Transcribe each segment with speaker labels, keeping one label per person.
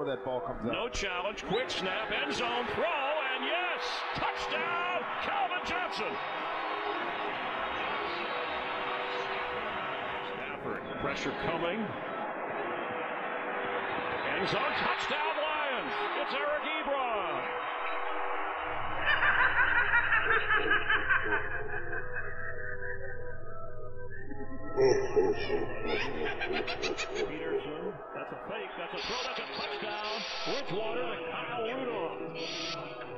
Speaker 1: before that ball comes out.
Speaker 2: No challenge, quick snap, end zone, throw, and yes! Touchdown, Calvin Johnson! Stafford, pressure coming. End zone, touchdown, Lions! It's Eric Ebron! Peterson, that's a fake, that's a throw, that's a touchdown. Bridgewater to Kyle Rudolph.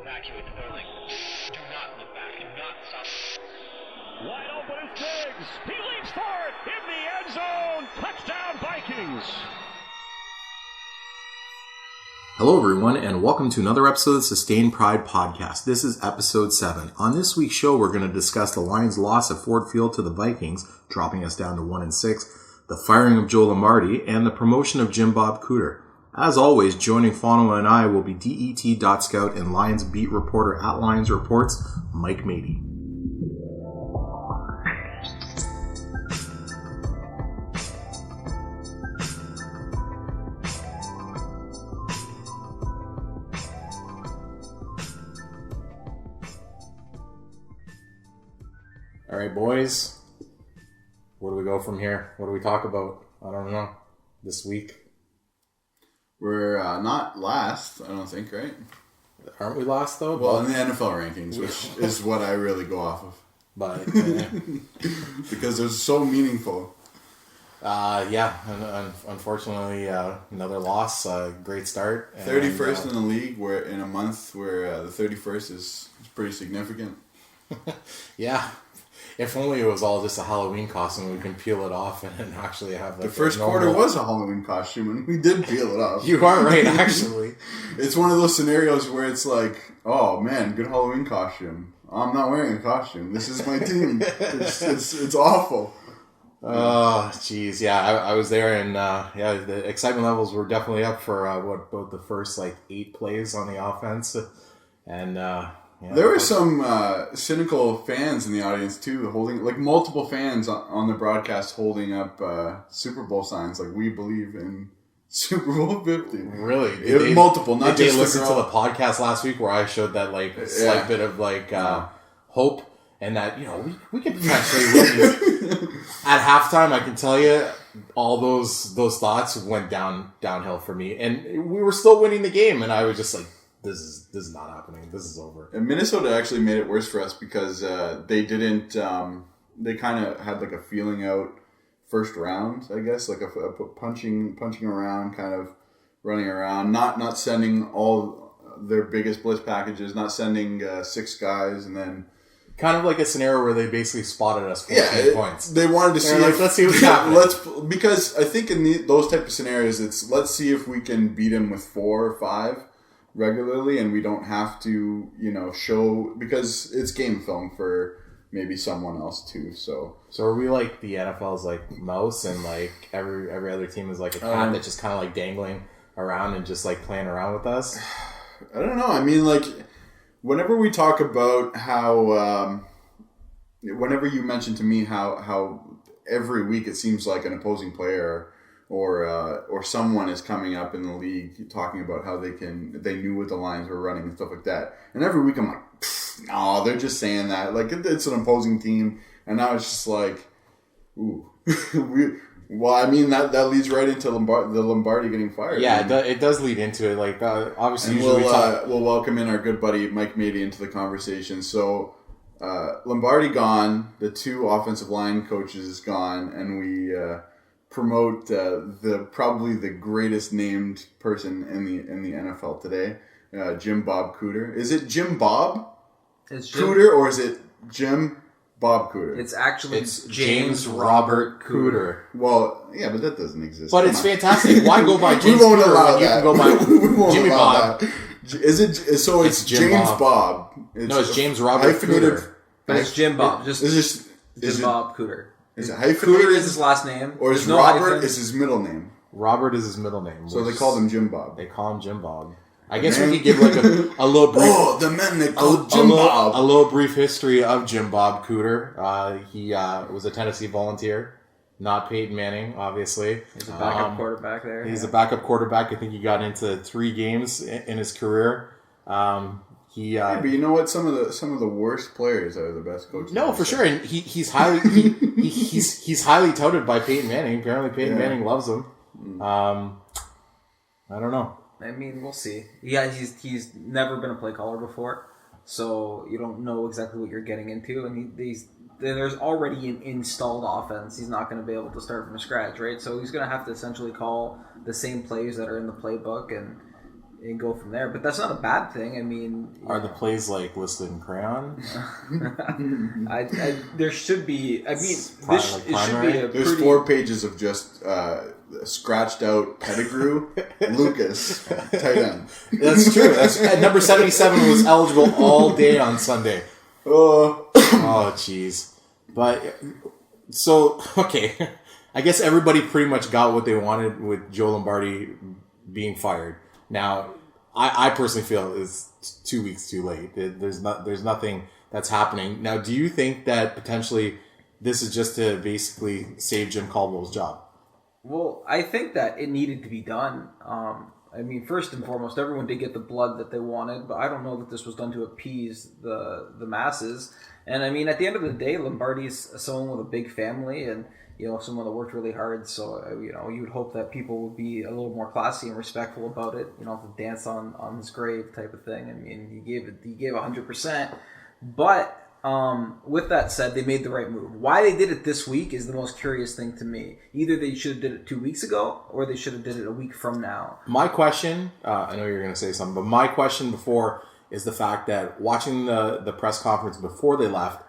Speaker 3: Evacuate the building. Do not look back. Do not stop.
Speaker 2: Wide open is Diggs. He leaps for it in the end zone. Touchdown Vikings.
Speaker 4: Hello, everyone, and welcome to another episode of the Sustained Pride Podcast. This is episode 7. On this week's show, we're going to discuss the Lions' loss at Ford Field to the Vikings, dropping us down to 1-6, the firing of Joe Lombardi, and the promotion of Jim Bob Cooter. As always, joining Fano and I will be DET.scout and Lions beat reporter at Lions Reports, Mike Mady. All right, boys, where do we go from here? What do we talk about? I don't know. This week?
Speaker 5: We're not last, I don't think, right?
Speaker 4: Aren't we last, though?
Speaker 5: Well, in the NFL rankings, which is what I really go off of.
Speaker 4: But,
Speaker 5: because they're so meaningful.
Speaker 4: unfortunately, another loss. Great start.
Speaker 5: 31st in the league, where in a month where the 31st is pretty significant.
Speaker 4: Yeah. If only it was all just a Halloween costume, we can peel it off and actually have
Speaker 5: the first quarter was a Halloween costume, and we did peel it off.
Speaker 4: You are right, actually.
Speaker 5: It's one of those scenarios where it's like, oh man, good Halloween costume. I'm not wearing a costume. This is my team. It's awful.
Speaker 4: Oh, jeez. Yeah, I was there, and the excitement levels were definitely up for about the first 8 plays on the offense, and.
Speaker 5: There were some cynical fans in the audience too, holding multiple fans on the broadcast holding up Super Bowl signs, like "We believe in Super Bowl 50."
Speaker 4: Really?
Speaker 5: Multiple, not
Speaker 4: did
Speaker 5: just
Speaker 4: they listen
Speaker 5: the
Speaker 4: to
Speaker 5: girl.
Speaker 4: the podcast last week where I showed that slight bit of hope, and that we could potentially win. At halftime, I can tell you, all those thoughts went downhill for me, and we were still winning the game, and I was just like. This is not happening. This is over.
Speaker 5: And Minnesota actually made it worse for us because they didn't. They kind of had a feeling out first round, I guess, a punching around, kind of running around, not sending all their biggest blitz packages, not sending 6 guys, and then
Speaker 4: kind of like a scenario where they basically spotted us 14 points.
Speaker 5: They wanted to see
Speaker 4: let's see what's happening.
Speaker 5: Because I think in those type of scenarios, it's let's see if we can beat them with 4 or 5. Regularly, and we don't have to, show, because it's game film for maybe someone else too. So
Speaker 4: are we like the NFL's mouse, and every other team is like a cat that's just kind of dangling around and just playing around with us?
Speaker 5: I don't know. I mean, whenever we talk about how, whenever you mention to me how every week it seems like an opposing player or someone is coming up in the league talking about how they knew what the Lions were running and stuff like that. And every week I'm like, no, they're just saying that. It's an opposing team. And now it's just ooh. Well, I mean, that leads right into the Lombardi getting fired.
Speaker 4: Yeah, it does lead into it. Obviously,
Speaker 5: and we'll welcome in our good buddy Mike Mady into the conversation. So, Lombardi gone, the 2 offensive line coaches gone, and we promote probably the greatest named person in the NFL today, Jim Bob Cooter. Is it Jim Bob Cooter or is it Jim Bob Cooter?
Speaker 6: It's actually
Speaker 4: James Robert Cooter.
Speaker 5: Well, yeah, but that doesn't exist.
Speaker 4: But it's fantastic. Why go by James
Speaker 5: we won't
Speaker 4: Cooter
Speaker 5: allow
Speaker 4: when you
Speaker 5: that.
Speaker 4: can go by Jimmy Bob?
Speaker 5: Is it? So it's James Bob.
Speaker 4: It's James Robert Cooter.
Speaker 6: But it's Jim Bob. Jim Bob Cooter.
Speaker 5: Is it hyphenated?
Speaker 6: Cooter is his last name.
Speaker 5: Or is Robert is his middle name?
Speaker 4: Robert is his middle name.
Speaker 5: So they call him Jim Bob.
Speaker 4: They call him Jim Bob. I guess we could give a little brief...
Speaker 5: the men they call Jim Bob.
Speaker 4: A little brief history of Jim Bob Cooter. He was a Tennessee Volunteer. not Peyton Manning, obviously.
Speaker 6: He's a backup quarterback there.
Speaker 4: He's a backup quarterback. I think he got into 3 games in his career.
Speaker 5: But you know what? Some of the worst players are the best coaches.
Speaker 4: No, for sure, and he's highly he's highly touted by Peyton Manning. Apparently, Peyton Manning loves him. I don't know.
Speaker 6: I mean, we'll see. Yeah, he's never been a play caller before, so you don't know exactly what you're getting into. And there's already an installed offense. He's not going to be able to start from scratch, right? So he's going to have to essentially call the same plays that are in the playbook and go from there. But that's not a bad thing. I mean,
Speaker 4: are the plays like listed in crayon?
Speaker 6: There should be. I mean,
Speaker 4: it
Speaker 6: should be a
Speaker 5: There's 4 pages of just scratched out pedigree. Lucas, tight end.
Speaker 4: That's true. At number 77 was eligible all day on Sunday. Oh, jeez. But so okay, I guess everybody pretty much got what they wanted with Joe Lombardi being fired. Now, I personally feel it's 2 weeks too late. There's nothing that's happening. Now, do you think that potentially this is just to basically save Jim Caldwell's job?
Speaker 6: Well, I think that it needed to be done. I mean, first and foremost, everyone did get the blood that they wanted, but I don't know that this was done to appease the masses. And I mean, at the end of the day, Lombardi's someone with a big family and, you know, someone that worked really hard. So, you know, you would hope that people would be a little more classy and respectful about it. You know, to dance on his grave type of thing. I mean, he gave 100%. But with that said, they made the right move. Why they did it this week is the most curious thing to me. Either they should have did it 2 weeks ago, or they should have did it a week from now.
Speaker 4: My question, I know you're going to say something, but my question before is the fact that watching the press conference before they left,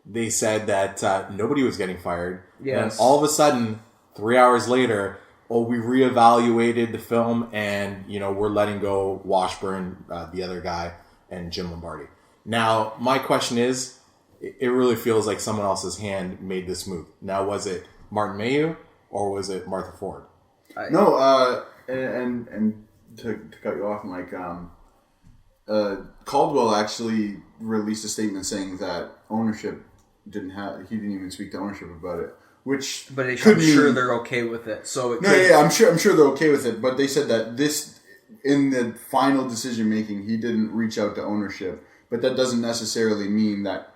Speaker 4: they said that nobody was getting fired.
Speaker 6: Yes.
Speaker 4: And all of a sudden, 3 hours later, we reevaluated the film and, you know, we're letting go Washburn, the other guy, and Jim Lombardi. Now, my question is, it really feels like someone else's hand made this move. Now, was it Martin Mayhew or was it Martha Ford?
Speaker 5: No, and to cut you off, Mike, Caldwell actually released a statement saying that ownership he didn't even speak to ownership about it.
Speaker 6: But I'm sure they're okay with it. So
Speaker 5: I'm sure they're okay with it. But they said that this, in the final decision making, he didn't reach out to ownership. But that doesn't necessarily mean that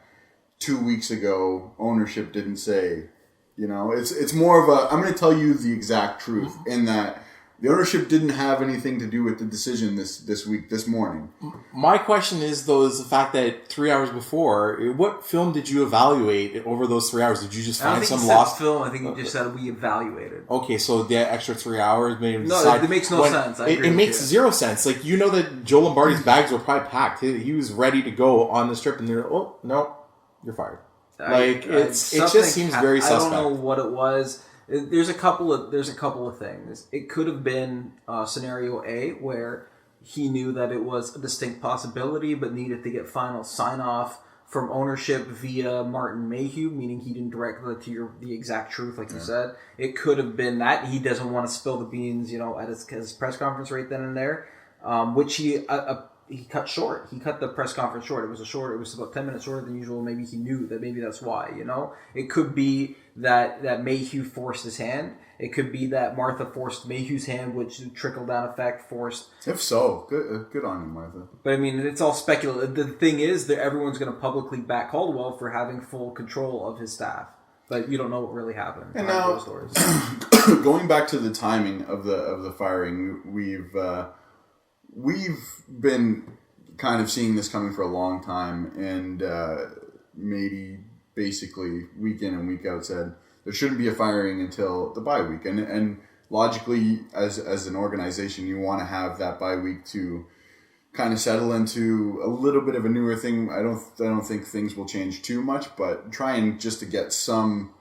Speaker 5: 2 weeks ago ownership didn't say. You know, it's more of a, I'm going to tell you the exact truth in that the ownership didn't have anything to do with the decision this morning.
Speaker 4: My question is the fact that 3 hours before, what film did you evaluate over those 3 hours? Did you just find some lost
Speaker 6: film? I think you just said we evaluated.
Speaker 4: Okay, so the extra 3 hours made him
Speaker 6: decide. No, it makes no sense.
Speaker 4: It makes zero sense. Like, you know that Joe Lombardi's bags were probably packed. He was ready to go on the strip, and they're no, you're fired. It just seems very suspect.
Speaker 6: I don't know what it was. There's a couple of things. It could have been scenario A, where he knew that it was a distinct possibility, but needed to get final sign off from ownership via Martin Mayhew, meaning he didn't direct it to the exact truth, like you said. It could have been that he doesn't want to spill the beans, you know, at his press conference right then and there, which he cut short. He cut the press conference short. It was about 10 minutes shorter than usual. Maybe he knew that maybe that's why, you know. It could be that Mayhew forced his hand. It could be that Martha forced Mayhew's hand, which trickle-down effect forced...
Speaker 5: If so, good on you, Martha.
Speaker 6: But, I mean, it's all speculative. The thing is that everyone's going to publicly back Caldwell for having full control of his staff. But you don't know what really happened.
Speaker 5: And now, going back to the timing of the firing, we've been kind of seeing this coming for a long time, and Mady basically week in and week out said there shouldn't be a firing until the bye week, and logically, as an organization, you want to have that bye week to kind of settle into a little bit of a newer thing. I don't think things will change too much, but trying just to get some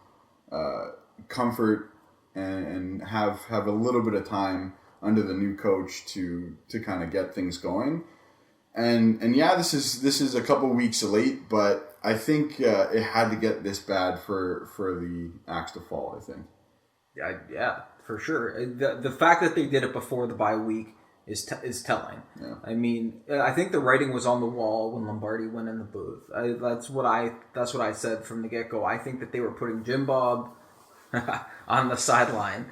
Speaker 5: comfort and have a little bit of time under the new coach to kind of get things going. And yeah, this is a couple weeks late, but I think it had to get this bad for the axe to fall, I think.
Speaker 6: Yeah, for sure. The fact that they did it before the bye week is telling.
Speaker 5: Yeah.
Speaker 6: I mean, I think the writing was on the wall when Lombardi went in the booth. That's what I said from the get-go. I think that they were putting Jim Bob on the sideline.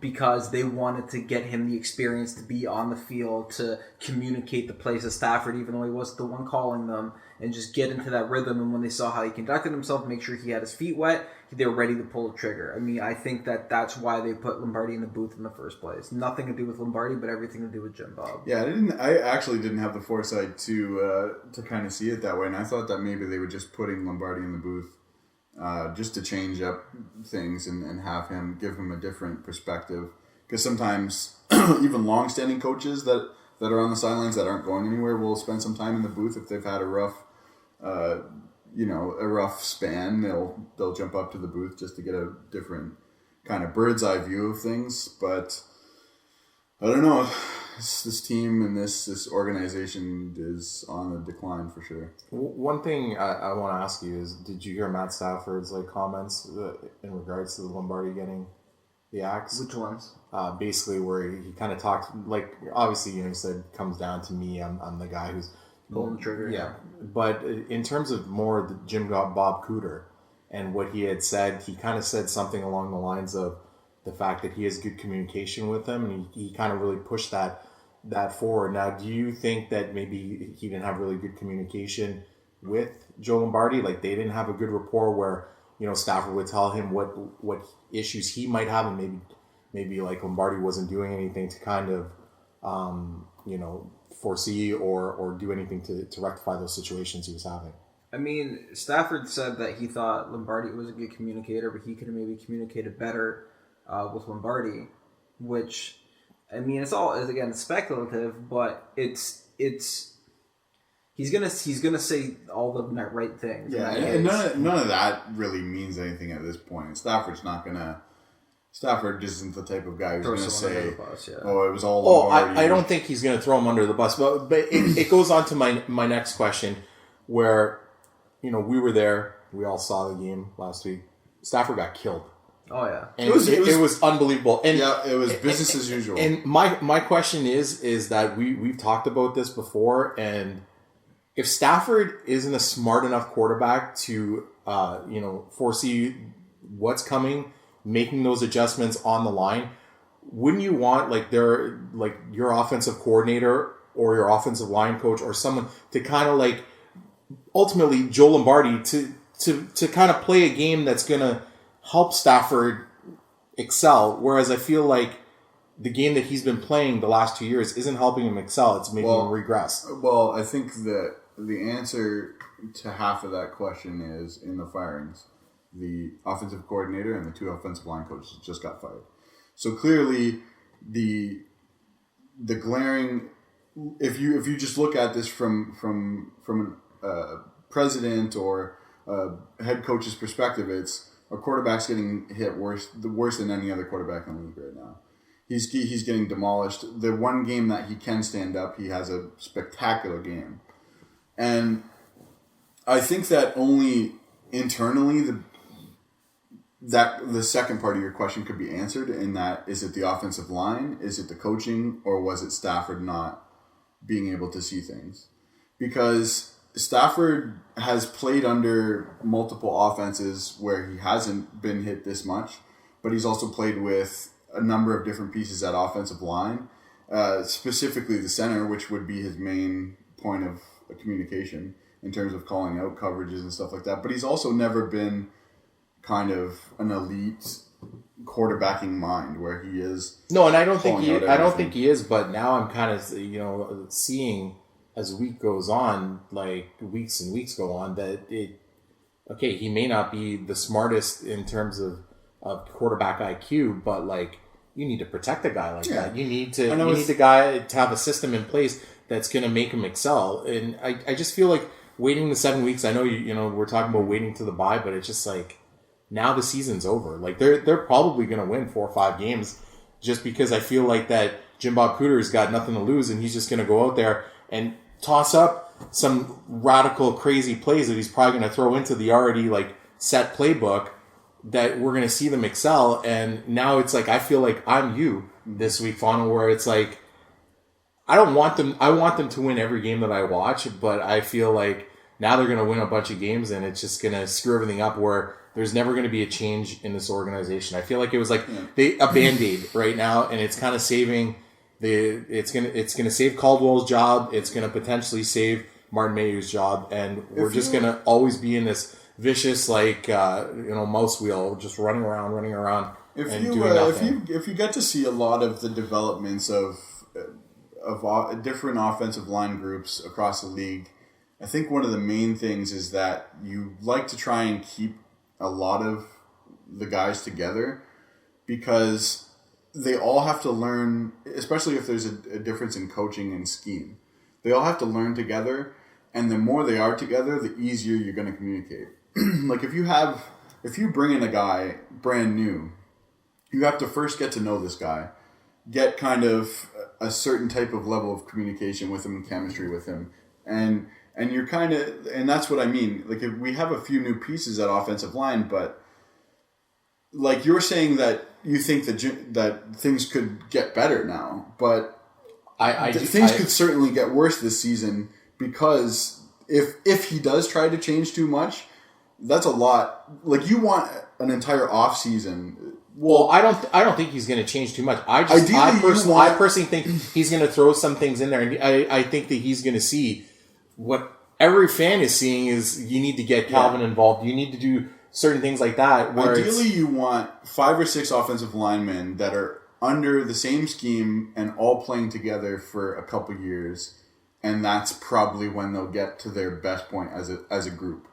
Speaker 6: Because they wanted to get him the experience to be on the field, to communicate the plays to Stafford, even though he wasn't the one calling them, and just get into that rhythm. And when they saw how he conducted himself, make sure he had his feet wet, they were ready to pull the trigger. I mean, I think that's why they put Lombardi in the booth in the first place. Nothing to do with Lombardi, but everything to do with Jim Bob.
Speaker 5: Yeah, I actually didn't have the foresight to kind of see it that way, and I thought that maybe they were just putting Lombardi in the booth just to change up things and have him, give him a different perspective. Because sometimes even long-standing coaches that are on the sidelines that aren't going anywhere will spend some time in the booth if they've had a rough span. They'll jump up to the booth just to get a different kind of bird's eye view of things. But I don't know. This team and this organization is on the decline for sure.
Speaker 4: One thing I want to ask you is, did you hear Matt Stafford's comments in regards to the Lombardi getting the axe?
Speaker 6: Which ones?
Speaker 4: Basically, where he kind of talked, obviously, he said, comes down to me. I'm the guy who's
Speaker 6: pulling the trigger.
Speaker 4: Yeah, but in terms of more the Jim Bob Cooter and what he had said, he kind of said something along the lines of the fact that he has good communication with them, and he kind of really pushed that forward. Now, do you think that maybe he didn't have really good communication with Joe Lombardi? Like, they didn't have a good rapport where, Stafford would tell him what issues he might have, and maybe Lombardi wasn't doing anything to kind of, foresee or do anything to rectify those situations he was having.
Speaker 6: I mean, Stafford said that he thought Lombardi was a good communicator, but he could have maybe communicated better with Lombardi, which, I mean, it's again speculative, but it's he's gonna say all the right things.
Speaker 5: Yeah, and none of that really means anything at this point. Stafford just isn't the type of guy who's going to say, "Oh, it was all Lombardi."
Speaker 4: I don't think he's going to throw him under the bus, but it goes on to my next question, where we were there, we all saw the game last week. Stafford got killed.
Speaker 6: Oh yeah,
Speaker 4: and it was unbelievable. And
Speaker 5: yeah, it was business as usual.
Speaker 4: And my question is that we've talked about this before, and if Stafford isn't a smart enough quarterback to foresee what's coming, making those adjustments on the line, wouldn't you want your offensive coordinator or your offensive line coach or someone to kind of ultimately Joe Lombardi to kind of play a game that's going to help Stafford excel, whereas I feel like the game that he's been playing the last 2 years isn't helping him excel, it's making him regress.
Speaker 5: Well, I think that the answer to half of that question is in the firings. The offensive coordinator and the two offensive line coaches just got fired. So clearly the glaring, if you just look at this from a president or a head coach's perspective, it's a quarterback's getting hit worse than any other quarterback in the league right now. He's getting demolished. The one game that he can stand up, he has a spectacular game. And I think that only internally the second part of your question could be answered in that, is it the offensive line, is it the coaching, or was it Stafford not being able to see things? Because Stafford has played under multiple offenses where he hasn't been hit this much, but he's also played with a number of different pieces at offensive line, specifically the center, which would be his main point of communication in terms of calling out coverages and stuff like that. But he's also never been kind of an elite quarterbacking mind where he is.
Speaker 4: No, and I don't think he is. But now I'm kind of seeing as week goes on, weeks and weeks go on, that he may not be the smartest in terms of quarterback IQ, but you need to protect a guy that. You need the guy to have a system in place that's going to make him excel. And I just feel like waiting the 7 weeks. I know we're talking about waiting to the bye, but it's just now the season's over. They're probably going to win 4 or 5 games, just because I feel like that Jim Bob Cooter's got nothing to lose, and he's just going to go out there and toss up some radical, crazy plays that he's probably going to throw into the already set playbook that we're going to see them excel. And now it's I feel like I'm you this week, Fano, where it's I want them to win every game that I watch, but I feel like now they're going to win a bunch of games, and it's just going to screw everything up where there's never going to be a change in this organization. I feel like it was like a Band-Aid right now, and it's kind of saving it's gonna save Caldwell's job. It's gonna potentially save Martin Mayhew's job, and we're just gonna always be in this vicious mouse wheel, just running around and doing nothing.
Speaker 5: If you get to see a lot of the developments of different offensive line groups across the league, I think one of the main things is that you like to try and keep a lot of the guys together, because they all have to learn, especially if there's a difference in coaching and scheme. They all have to learn together, and the more they are together, the easier you're going to communicate. Like if you bring in a guy brand new, you have to first get to know this guy, get kind of a certain type of level of communication with him and chemistry with him, and you're kind of, and that's what I mean. Like if we have a few new pieces at offensive line, but like you're saying that you think that things could get better now, but things could certainly get worse this season, because if he does try to change too much, that's a lot. Like you want an entire off season.
Speaker 4: Well, I don't think he's going to change too much. I personally think he's going to throw some things in there, and I think that he's going to see what every fan is seeing is you need to get Calvin involved. You need to do certain things like that.
Speaker 5: Ideally, you want 5 or 6 offensive linemen that are under the same scheme and all playing together for a couple years, and that's probably when they'll get to their best point as a group.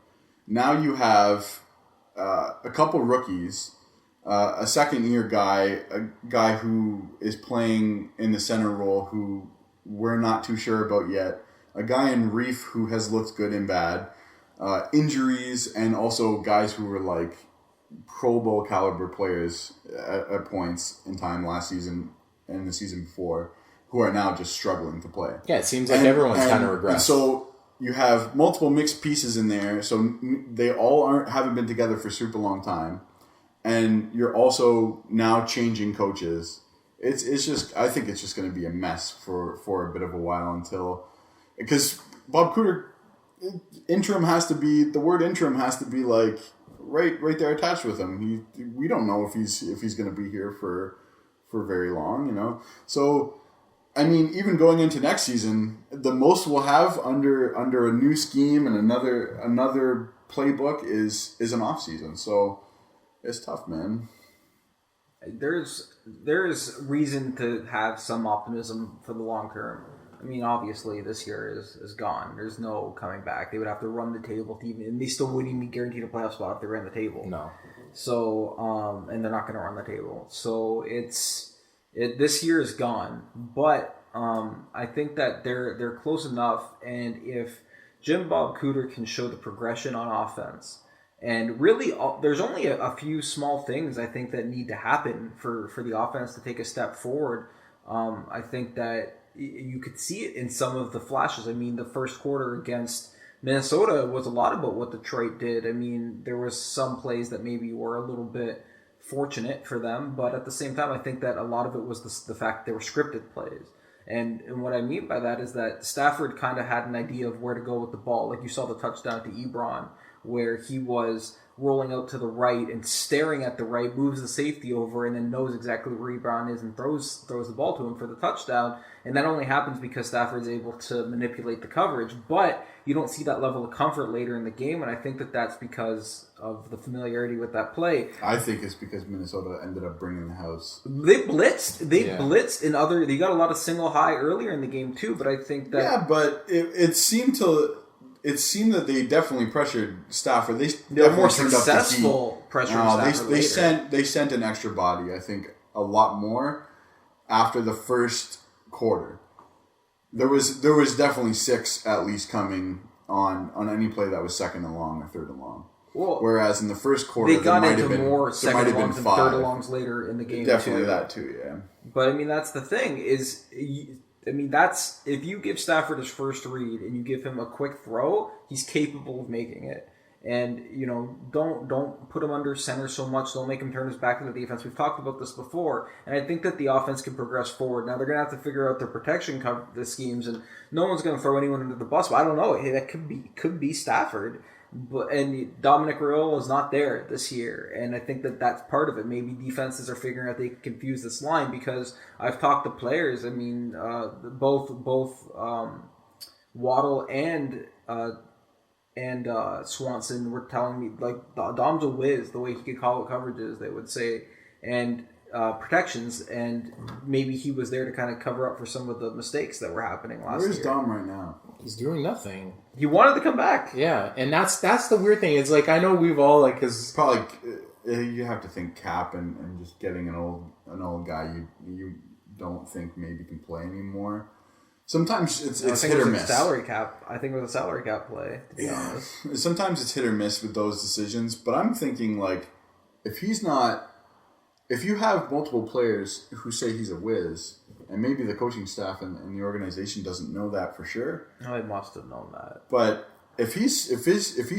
Speaker 5: Now you have a couple rookies, a second-year guy, a guy who is playing in the center role who we're not too sure about yet, a guy in Reef who has looked good and bad, injuries, and also guys who were like Pro Bowl caliber players at points in time last season and the season before, who are now just struggling to play.
Speaker 4: Yeah, it seems like everyone's kind of regressed.
Speaker 5: And so you have multiple mixed pieces in there, so they all haven't been together for super long time, and you're also now changing coaches. It's just, I think it's just going to be a mess for a bit of a while until, because Bob Cooter, the word interim has to be like right there attached with him. We don't know if he's going to be here for very long, you know. So I mean, even going into next season, the most we'll have under a new scheme and another playbook is an off season. So it's tough, man.
Speaker 6: There's reason to have some optimism for the long term. I mean, obviously this year is gone. There's no coming back. They would have to run the table to even, and they still wouldn't even guarantee a playoff spot if they ran the table.
Speaker 4: No.
Speaker 6: So, and they're not going to run the table. So this year is gone, but I think that they're close enough, and if Jim Bob Cooter can show the progression on offense, and really there's only a few small things I think that need to happen for the offense to take a step forward. I think that you could see it in some of the flashes. I mean, the first quarter against Minnesota was a lot about what Detroit did. I mean, there was some plays that maybe were a little bit fortunate for them, but at the same time, I think that a lot of it was the fact they were scripted plays. And what I mean by that is that Stafford kind of had an idea of where to go with the ball. Like you saw the touchdown to Ebron, where he was rolling out to the right and staring at the right, moves the safety over, and then knows exactly where Ebron is and throws the ball to him for the touchdown. And that only happens because Stafford's able to manipulate the coverage. But you don't see that level of comfort later in the game, and I think that that's because of the familiarity with that play.
Speaker 5: I think it's because Minnesota ended up bringing the house.
Speaker 6: They blitzed. Blitzed in other. They got a lot of single high earlier in the game too, but I think that
Speaker 5: but it seemed that they definitely pressured Stafford.
Speaker 6: They were more successful pressuring Stafford.
Speaker 5: They sent an extra body. I think a lot more after the first quarter. There was definitely 6 at least coming on any play that was second and long or third and long.
Speaker 6: Well,
Speaker 5: whereas in the first quarter,
Speaker 6: they got into more second and longs and third and longs later in the game.
Speaker 5: Definitely that too, yeah.
Speaker 6: But I mean, that's the thing is. That's if you give Stafford his first read and you give him a quick throw, he's capable of making it. And don't put him under center so much. Don't make him turn his back to the defense. We've talked about this before, and I think that the offense can progress forward. Now they're going to have to figure out their protection the schemes, and no one's going to throw anyone under the bus. But I don't know. Hey, that could be Stafford. And Dominic Raiola is not there this year, and I think that that's part of it. Maybe defenses are figuring out they can confuse this line, because I've talked to players. I mean, both Waddle and Swanson were telling me, like, Dom's a whiz, the way he could call out coverages, they would say, and protections, and maybe he was there to kind of cover up for some of the mistakes that were happening last year.
Speaker 5: Where's Dom right now?
Speaker 4: He's doing nothing.
Speaker 6: He wanted to come back.
Speaker 4: Yeah, and that's the weird thing. It's like, I know we've all, like, because
Speaker 5: Probably you have to think cap and just getting an old guy you don't think maybe can play anymore. Sometimes it's hit or miss.
Speaker 6: Salary cap. I think it was a salary cap play, to be honest.
Speaker 5: Sometimes it's hit or miss with those decisions, but I'm thinking, like, if you have multiple players who say he's a whiz, and maybe the coaching staff and the organization doesn't know that for sure.
Speaker 6: Oh, they must have known that.
Speaker 5: But if he's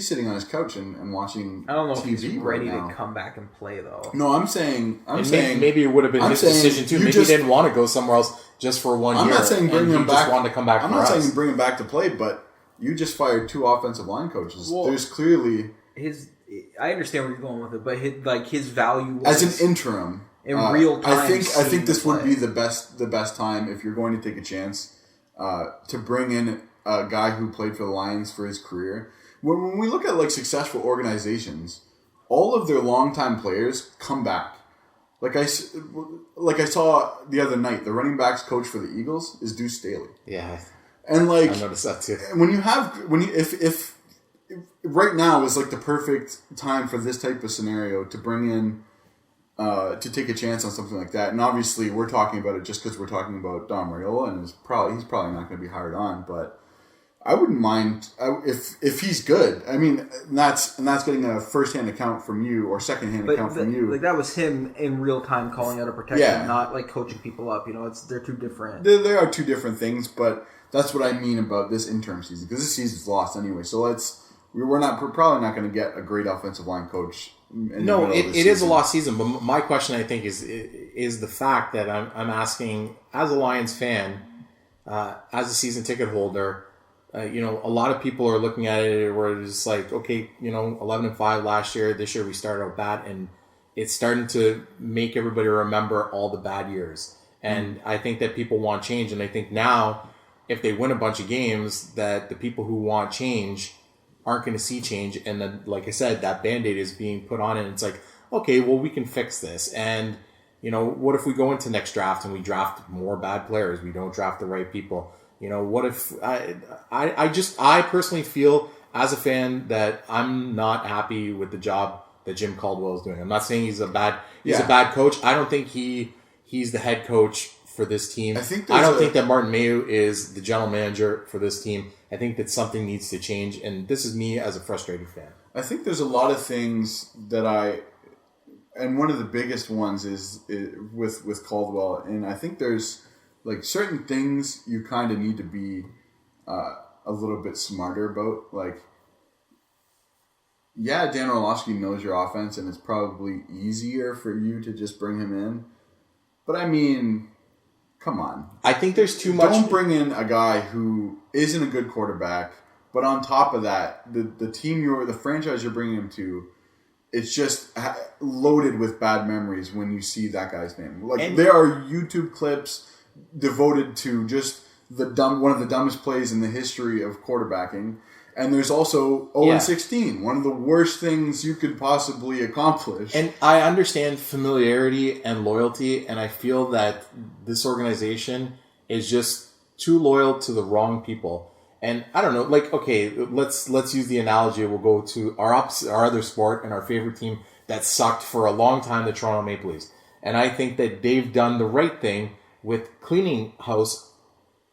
Speaker 5: sitting on his couch and watching
Speaker 6: I don't know
Speaker 5: TV
Speaker 6: if he's ready
Speaker 5: right now,
Speaker 6: to come back and play, though.
Speaker 5: No, I'm saying
Speaker 4: maybe it would have been his decision too. Maybe he didn't want to go somewhere else just for 1 year.
Speaker 5: I'm not saying bring him back.
Speaker 4: Just wanted to come back.
Speaker 5: I'm not saying bring him back to play, but you just fired 2 offensive line coaches.
Speaker 6: Well,
Speaker 5: there's clearly
Speaker 6: I understand where you're going with it, but his value was,
Speaker 5: as an interim.
Speaker 6: in real time.
Speaker 5: I think this would be the best time if you're going to take a chance to bring in a guy who played for the Lions for his career. When we look at, like, successful organizations, all of their longtime players come back. Like I saw the other night, the running backs coach for the Eagles is Deuce Staley.
Speaker 4: Yeah,
Speaker 5: and, like,
Speaker 4: I noticed that too.
Speaker 5: If right now is, like, the perfect time for this type of scenario to bring in. To take a chance on something like that, and obviously we're talking about it just because we're talking about Dom Raiola, and he's probably not going to be hired on. But I wouldn't mind if he's good. I mean, and that's getting a first-hand account from you or second-hand account from you.
Speaker 6: Like, that was him in real time calling out a protection, not like coaching people up. You know, they're two different.
Speaker 5: There are two different things, but that's what I mean about this interim season, because this season's lost anyway. So we're probably not going to get a great offensive line coach.
Speaker 4: No, it is a lost season. But my question, I think, is the fact that I'm asking, as a Lions fan, as a season ticket holder, a lot of people are looking at it where it's like, okay, 11-5 last year. This year we started out bad, and it's starting to make everybody remember all the bad years. And I think that people want change, and I think now, if they win a bunch of games, that the people who want change aren't going to see change, and then, like I said, that Band-Aid is being put on, and it's like, okay, well, we can fix this. And, what if we go into next draft and we draft more bad players? We don't draft the right people. What if I personally feel, as a fan, that I'm not happy with the job that Jim Caldwell is doing. I'm not saying he's a bad coach. I don't think he's the head coach for this team. I don't think that Martin Mayo is the general manager for this team. I think that something needs to change, and this is me as a frustrated fan.
Speaker 5: I think there's a lot of things and one of the biggest ones is with Caldwell, and I think there's, like, certain things you kind of need to be a little bit smarter about. Like, yeah, Dan Orlovsky knows your offense, and it's probably easier for you to just bring him in, but I mean, come on.
Speaker 4: I think there's too much.
Speaker 5: Don't bring in a guy who isn't a good quarterback, but on top of that, the franchise you're bringing him to, it's just loaded with bad memories when you see that guy's name. Like, there are YouTube clips devoted to just one of the dumbest plays in the history of quarterbacking. And there's also 0-16, one of the worst things you could possibly accomplish.
Speaker 4: And I understand familiarity and loyalty, and I feel that this organization is just too loyal to the wrong people. And I don't know, like, okay, let's use the analogy. We'll go to our other sport and our favorite team that sucked for a long time, the Toronto Maple Leafs. And I think that they've done the right thing with cleaning house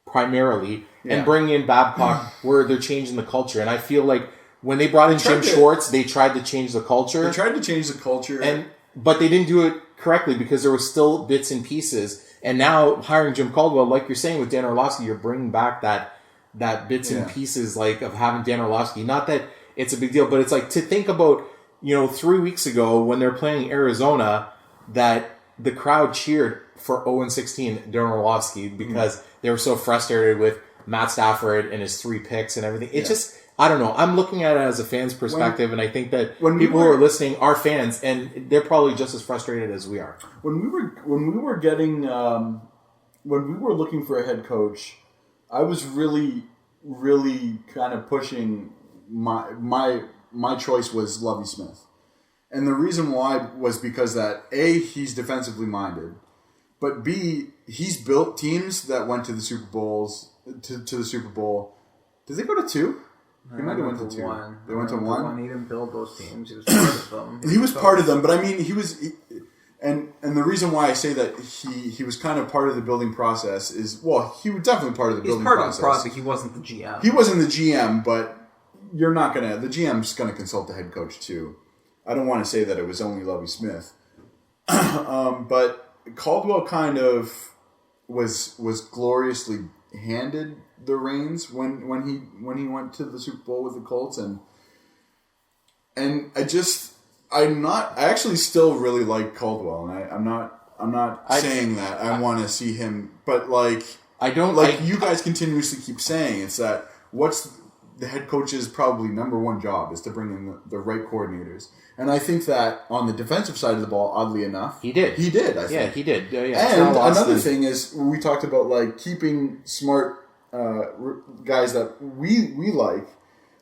Speaker 4: primarily and bringing in Babcock where they're changing the culture. And I feel like when they brought in Jim Schwartz, they tried to change the culture.
Speaker 5: They tried to change the culture.
Speaker 4: But they didn't do it correctly because there were still bits and pieces. And now hiring Jim Caldwell, like you're saying with Dan Orlovsky, you're bringing back that bits and pieces, like, of having Dan Orlovsky. Not that it's a big deal, but it's like to think about, 3 weeks ago when they're playing Arizona, that the crowd cheered for 0-16 Dan Orlovsky because they were so frustrated with Matt Stafford and his 3 picks and everything. It's just, I don't know. I'm looking at it as a fan's perspective, and I think that
Speaker 5: when
Speaker 4: people who are listening are fans, and they're probably just as frustrated as we are.
Speaker 5: When we were getting when we were looking for a head coach, I was really kind of pushing my choice was Lovie Smith, and the reason why was because that A, he's defensively minded, but B, he's built teams that went to the Super Bowls to the Super Bowl. Did they go to 2? He might have went to 2.
Speaker 6: One.
Speaker 5: They went to 1.
Speaker 6: He didn't build those teams. He was part of them.
Speaker 5: He was part of them, but I mean, and the reason why I say that he was kind of part of the building process is, well, he was definitely part of the building process.
Speaker 6: He's part of the process. He wasn't the GM.
Speaker 5: He wasn't the GM, but the GM's gonna consult the head coach too. I don't want to say that it was only Lovie Smith, but Caldwell kind of was gloriously handed the reins when he went to the Super Bowl with the Colts, and I actually still really like Caldwell, and I'm not saying that I want to see him, but you guys continuously keep saying, it's that what's the head coach's probably number one job is to bring in the right coordinators. And I think that on the defensive side of the ball, oddly enough,
Speaker 4: He did.
Speaker 5: I think.
Speaker 4: Yeah, he did. Yeah,
Speaker 5: And another thing is, we talked about keeping smart guys that we like.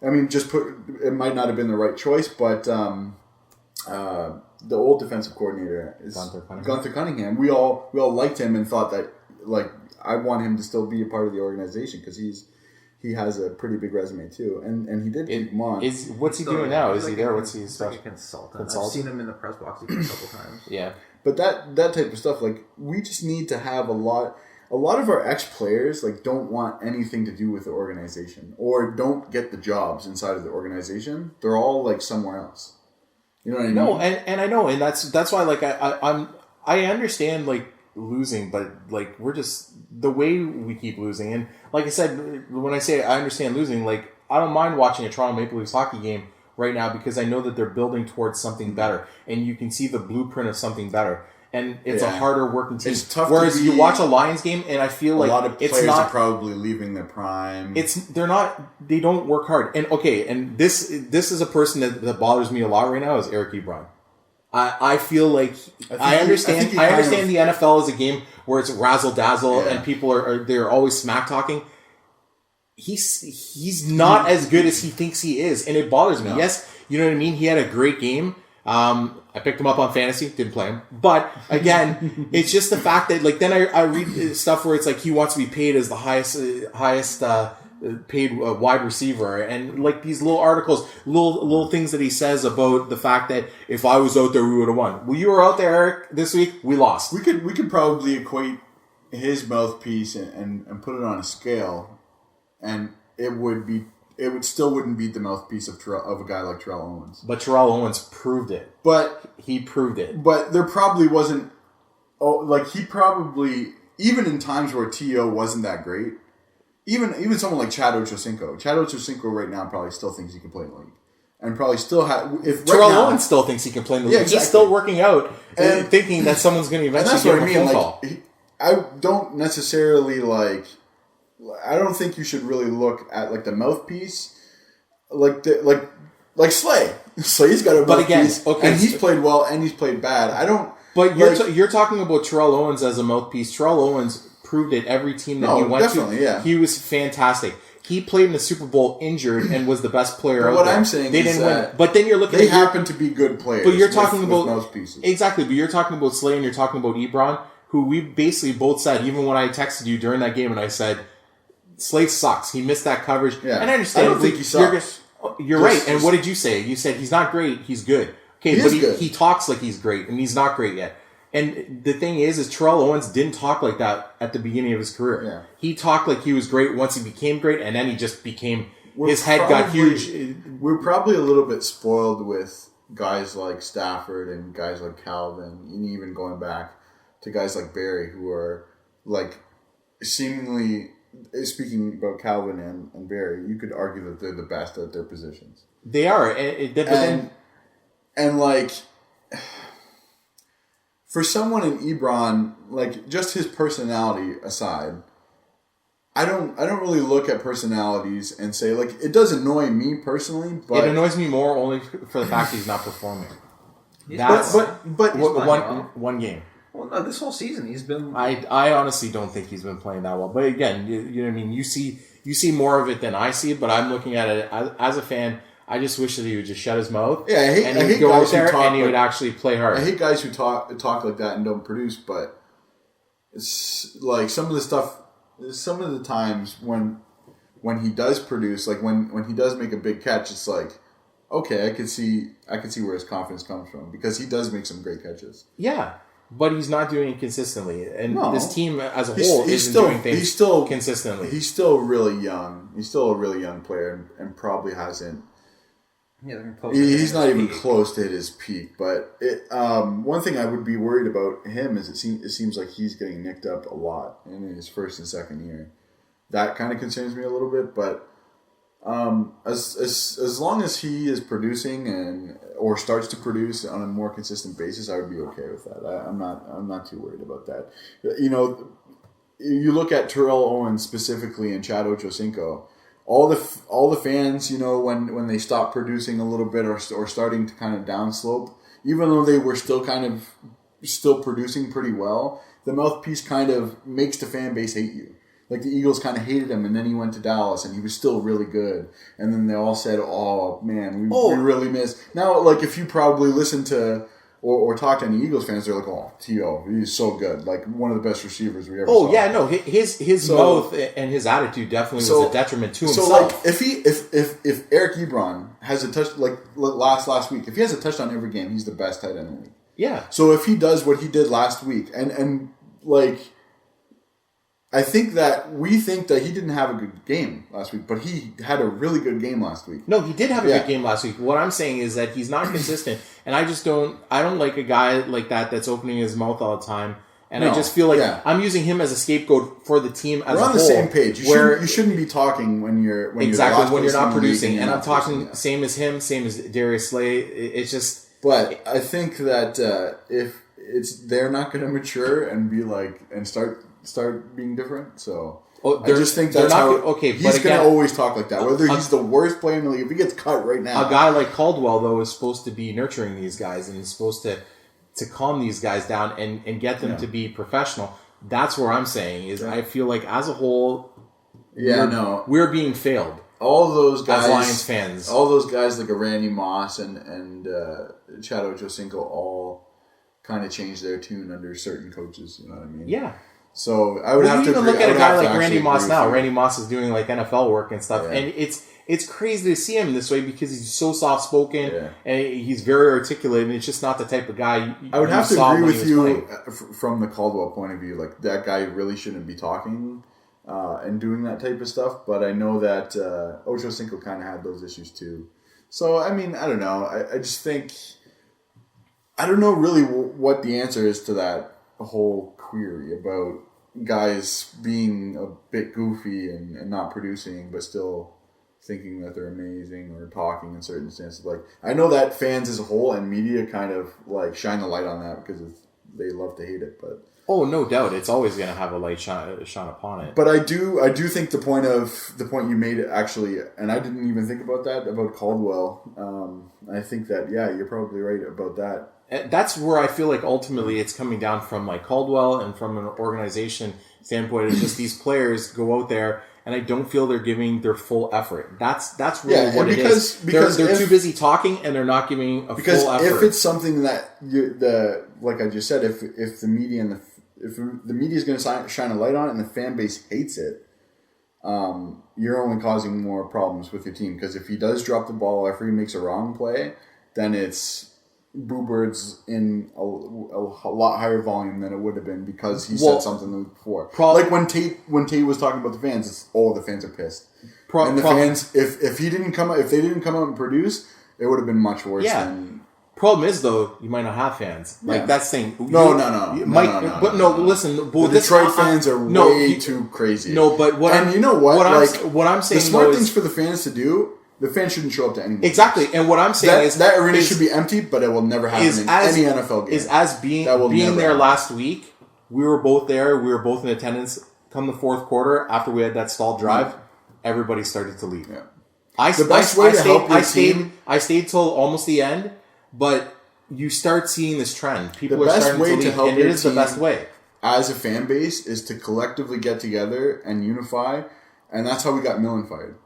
Speaker 5: I mean, it might not have been the right choice, but the old defensive coordinator is Gunther Cunningham. We all liked him and thought that I want him to still be a part of the organization because he has a pretty big resume too, and he did keep him on.
Speaker 4: What's he doing now? Is he there? What's he
Speaker 6: like a consultant? I've seen him in the press box a couple times.
Speaker 4: Yeah,
Speaker 5: but that type of stuff, we just need to have a lot of our ex-players don't want anything to do with the organization or don't get the jobs inside of the organization. They're all somewhere else. You know what I mean? No,
Speaker 4: and I know, and that's why I understand losing, but we're just the way we keep losing, and like I said, when I say I understand losing, I don't mind watching a Toronto Maple Leafs hockey game right now because I know that they're building towards something better, and you can see the blueprint of something better. And it's a harder working team.
Speaker 5: It's tough.
Speaker 4: Whereas you watch a Lions game, and I feel like
Speaker 5: a lot of players are probably leaving their prime.
Speaker 4: They don't work hard. And this is a person that bothers me a lot right now is Eric Ebron. I feel like I understand the NFL is a game where it's razzle dazzle and people they're always smack talking. He's not as good as he thinks he is, and it bothers me. No. Yes, you know what I mean. He had a great game. I picked him up on fantasy, didn't play him. But again, it's just the fact that then I read stuff where it's he wants to be paid as the highest paid wide receiver, and these little articles, little things that he says about the fact that if I was out there, we would have won. Well, you were out there, Eric, this week. We lost.
Speaker 5: We could probably equate his mouthpiece and put it on a scale, and it still wouldn't beat the mouthpiece of a guy like Terrell Owens.
Speaker 4: But Terrell Owens proved it.
Speaker 5: He proved it.
Speaker 4: But
Speaker 5: there probably wasn't. He probably, even in times where T.O. wasn't that great. Even someone like Chad Ochocinco right now probably still thinks he can play in the league, and probably still
Speaker 4: Terrell Owens still thinks he can play in the league. Exactly. He's still working out and thinking that someone's going to eventually give him a phone call.
Speaker 5: I don't necessarily I don't think you should really look at the mouthpiece, like Slay. Slay's got a mouthpiece, and he's played well and he's played bad. I don't.
Speaker 4: But you're talking about Terrell Owens as a mouthpiece. Terrell Owens proved it every team that he went to.
Speaker 5: Yeah.
Speaker 4: He was fantastic. He played in the Super Bowl injured and was the best player out there.
Speaker 5: What I'm saying
Speaker 4: they didn't win. But then you're looking
Speaker 5: they happen to be good players.
Speaker 4: But you're talking about
Speaker 5: mouthpieces.
Speaker 4: Exactly, but you're talking about Slay and you're talking about Ebron, who we basically both said, even when I texted you during that game and I said, Slay sucks. He missed that coverage.
Speaker 5: Yeah.
Speaker 4: And I understand.
Speaker 5: I don't think he sucks.
Speaker 4: You're right. And what did you say? You said he's not great, he's good. Okay, he talks like he's great, and he's not great yet. And the thing is Terrell Owens didn't talk like that at the beginning of his career.
Speaker 5: Yeah.
Speaker 4: He talked like he was great once he became great, and then he just became... his head got huge.
Speaker 5: We're probably a little bit spoiled with guys like Stafford and guys like Calvin, and even going back to guys like Barry, who are seemingly... Speaking about Calvin and Barry, you could argue that they're the best at their positions.
Speaker 4: They are.
Speaker 5: For someone in Ebron, just his personality aside, I don't really look at personalities and say, like, it does annoy me personally, but
Speaker 4: It annoys me more only for the fact he's not performing.
Speaker 6: He's
Speaker 4: That's
Speaker 5: but
Speaker 6: He's playing well.
Speaker 4: one game.
Speaker 6: Well, no, this whole season he's been.
Speaker 4: I honestly don't think he's been playing that well. But again, you know what I mean. You see more of it than I see. But I'm looking at it as a fan. I just wish that he would just shut his mouth.
Speaker 5: Yeah, I
Speaker 4: and he'd
Speaker 5: hate
Speaker 4: go out
Speaker 5: guys who
Speaker 4: there
Speaker 5: talk
Speaker 4: and he would
Speaker 5: like-
Speaker 4: actually play hard.
Speaker 5: I hate guys who talk like that and don't produce, but it's like some of the times when he does produce, like when he does make a big catch, it's like, okay, I could see where his confidence comes from because he does make some great catches.
Speaker 4: Yeah, but he's not doing it consistently, and
Speaker 5: No.
Speaker 4: this team as a
Speaker 5: He's-
Speaker 4: whole
Speaker 5: he's
Speaker 4: isn't
Speaker 5: still-
Speaker 4: doing things
Speaker 5: he's still-
Speaker 4: consistently.
Speaker 5: He's still really young. He's still a really young player and probably hasn't.
Speaker 6: He hasn't posted
Speaker 5: He's not even
Speaker 6: peak.
Speaker 5: close to hit his peak. But one thing I would be worried about him is it seems like he's getting nicked up a lot in his first and second year. That kind of concerns me a little bit. But as long as he is producing or starts to produce on a more consistent basis, I would be okay with that. I'm not too worried about that. You know, you look at Terrell Owens specifically and Chad Ochocinco. All the fans, you know, when they stop producing a little bit or starting to kind of downslope, even though they were still producing pretty well, the mouthpiece kind of makes the fan base hate you. Like the Eagles kind of hated him, and then he went to Dallas, and he was still really good. And then they all said, "Oh man, we really miss." Now, like if you probably listen to or talk to any Eagles fans, they're like, "Oh, T.O., he's so good, like one of the best receivers we ever saw."
Speaker 4: Oh yeah, no, his mouth and his attitude definitely was a detriment to himself.
Speaker 5: So like if Eric Ebron has a touch like last week, if he has a touchdown every game, he's the best tight end in the league.
Speaker 4: Yeah.
Speaker 5: So if he does what he did last week, and like, I think that we think that he didn't have a good game last week, but he had a really good game last week.
Speaker 4: No, he did have a
Speaker 5: Yeah.
Speaker 4: good game last week. What I'm saying is that he's not consistent, and I don't like a guy like that's opening his mouth all the time. And
Speaker 5: No,
Speaker 4: I just feel like
Speaker 5: yeah.
Speaker 4: I'm using him as a scapegoat for the team as
Speaker 5: We're
Speaker 4: a
Speaker 5: on
Speaker 4: whole.
Speaker 5: the same page.
Speaker 4: where
Speaker 5: You shouldn't be talking when you're
Speaker 4: when you're
Speaker 5: last
Speaker 4: not
Speaker 5: place in the league
Speaker 4: producing.
Speaker 5: you're
Speaker 4: And I'm
Speaker 5: not
Speaker 4: talking
Speaker 5: producing.
Speaker 4: same as him, same as Darius Slay. It's just
Speaker 5: But I think that if they're not going to mature and be like and start being different. So I just think
Speaker 4: they're
Speaker 5: that's
Speaker 4: not
Speaker 5: how
Speaker 4: gonna- okay,
Speaker 5: he's
Speaker 4: but
Speaker 5: going
Speaker 4: again-
Speaker 5: to always talk like that. Whether he's the worst player in the league, if he gets cut right now,
Speaker 4: a guy like Caldwell though is supposed to be nurturing these guys and is supposed to calm these guys down and get them to be professional. That's where I'm saying is I feel like as a whole, we're being failed.
Speaker 5: all those guys,
Speaker 4: as Lions fans.
Speaker 5: all those guys like a Randy Moss and Chad Ochocinco all kind of changed their tune under certain coaches. You know what I mean?
Speaker 4: Yeah.
Speaker 5: So I would have
Speaker 4: You
Speaker 5: to
Speaker 4: even
Speaker 5: agree-
Speaker 4: look
Speaker 5: I
Speaker 4: at a
Speaker 5: would
Speaker 4: guy
Speaker 5: have to
Speaker 4: like Randy
Speaker 5: actually
Speaker 4: Moss
Speaker 5: agree
Speaker 4: now.
Speaker 5: with you.
Speaker 4: Randy Moss is doing like NFL work and stuff,
Speaker 5: Yeah.
Speaker 4: and it's crazy to see him this way because he's so soft spoken
Speaker 5: Yeah.
Speaker 4: and he's very articulate, and it's just not the type of guy.
Speaker 5: I would have to
Speaker 4: saw
Speaker 5: agree
Speaker 4: when he
Speaker 5: with
Speaker 4: was
Speaker 5: you
Speaker 4: playing.
Speaker 5: from the Caldwell point of view. Like that guy really shouldn't be talking and doing that type of stuff. But I know that Ochocinco kind of had those issues too. So I mean, I don't know. I just think I don't know really what the answer is to that whole query about guys being a bit goofy and not producing, but still thinking that they're amazing or talking in certain senses. Like I know that fans as a whole and media kind of like shine the light on that because they love to hate it. But
Speaker 4: Oh, no doubt, it's always going to have a light shine upon it.
Speaker 5: I do think the point you made actually, and I didn't even think about that about Caldwell. I think that you're probably right about that.
Speaker 4: That's where I feel like ultimately it's coming down from like Caldwell and from an organization standpoint. It's just these players go out there and I don't feel they're giving their full effort. That's really what it is.
Speaker 5: Because
Speaker 4: they're too busy talking and they're not giving a full effort.
Speaker 5: If it's something that like I just said, if the media and if the media is going to shine a light on it and the fan base hates it, you're only causing more problems with your team. Because if he does drop the ball or if he makes a wrong play, then it's Boo Birds in a lot higher volume than it would have been because he said something the week before. Like when Tate was talking about the fans, it's the fans are pissed. And the fans, if they didn't come out and produce, it would have been much worse. Than
Speaker 4: Problem is though, you might not have fans. Like that's the thing.
Speaker 5: No.
Speaker 4: Listen,
Speaker 5: the Detroit fans are way too crazy.
Speaker 4: No, but
Speaker 5: you know what?
Speaker 4: What I'm saying
Speaker 5: the smart
Speaker 4: though
Speaker 5: things
Speaker 4: is,
Speaker 5: for the fans to do. The fans shouldn't show up to any games.
Speaker 4: Exactly, and what I'm saying is
Speaker 5: that arena should be empty, but it will never happen in any NFL game.
Speaker 4: Being there last week, we were both there. We were both in attendance. come the fourth quarter, after we had that stalled drive, everybody started to leave.
Speaker 5: Yeah.
Speaker 4: I stayed till almost the end, but you start seeing this trend. People are starting to leave, and it is the best way.
Speaker 5: As a fan base, is to collectively get together and unify, and that's how we got Millen fired.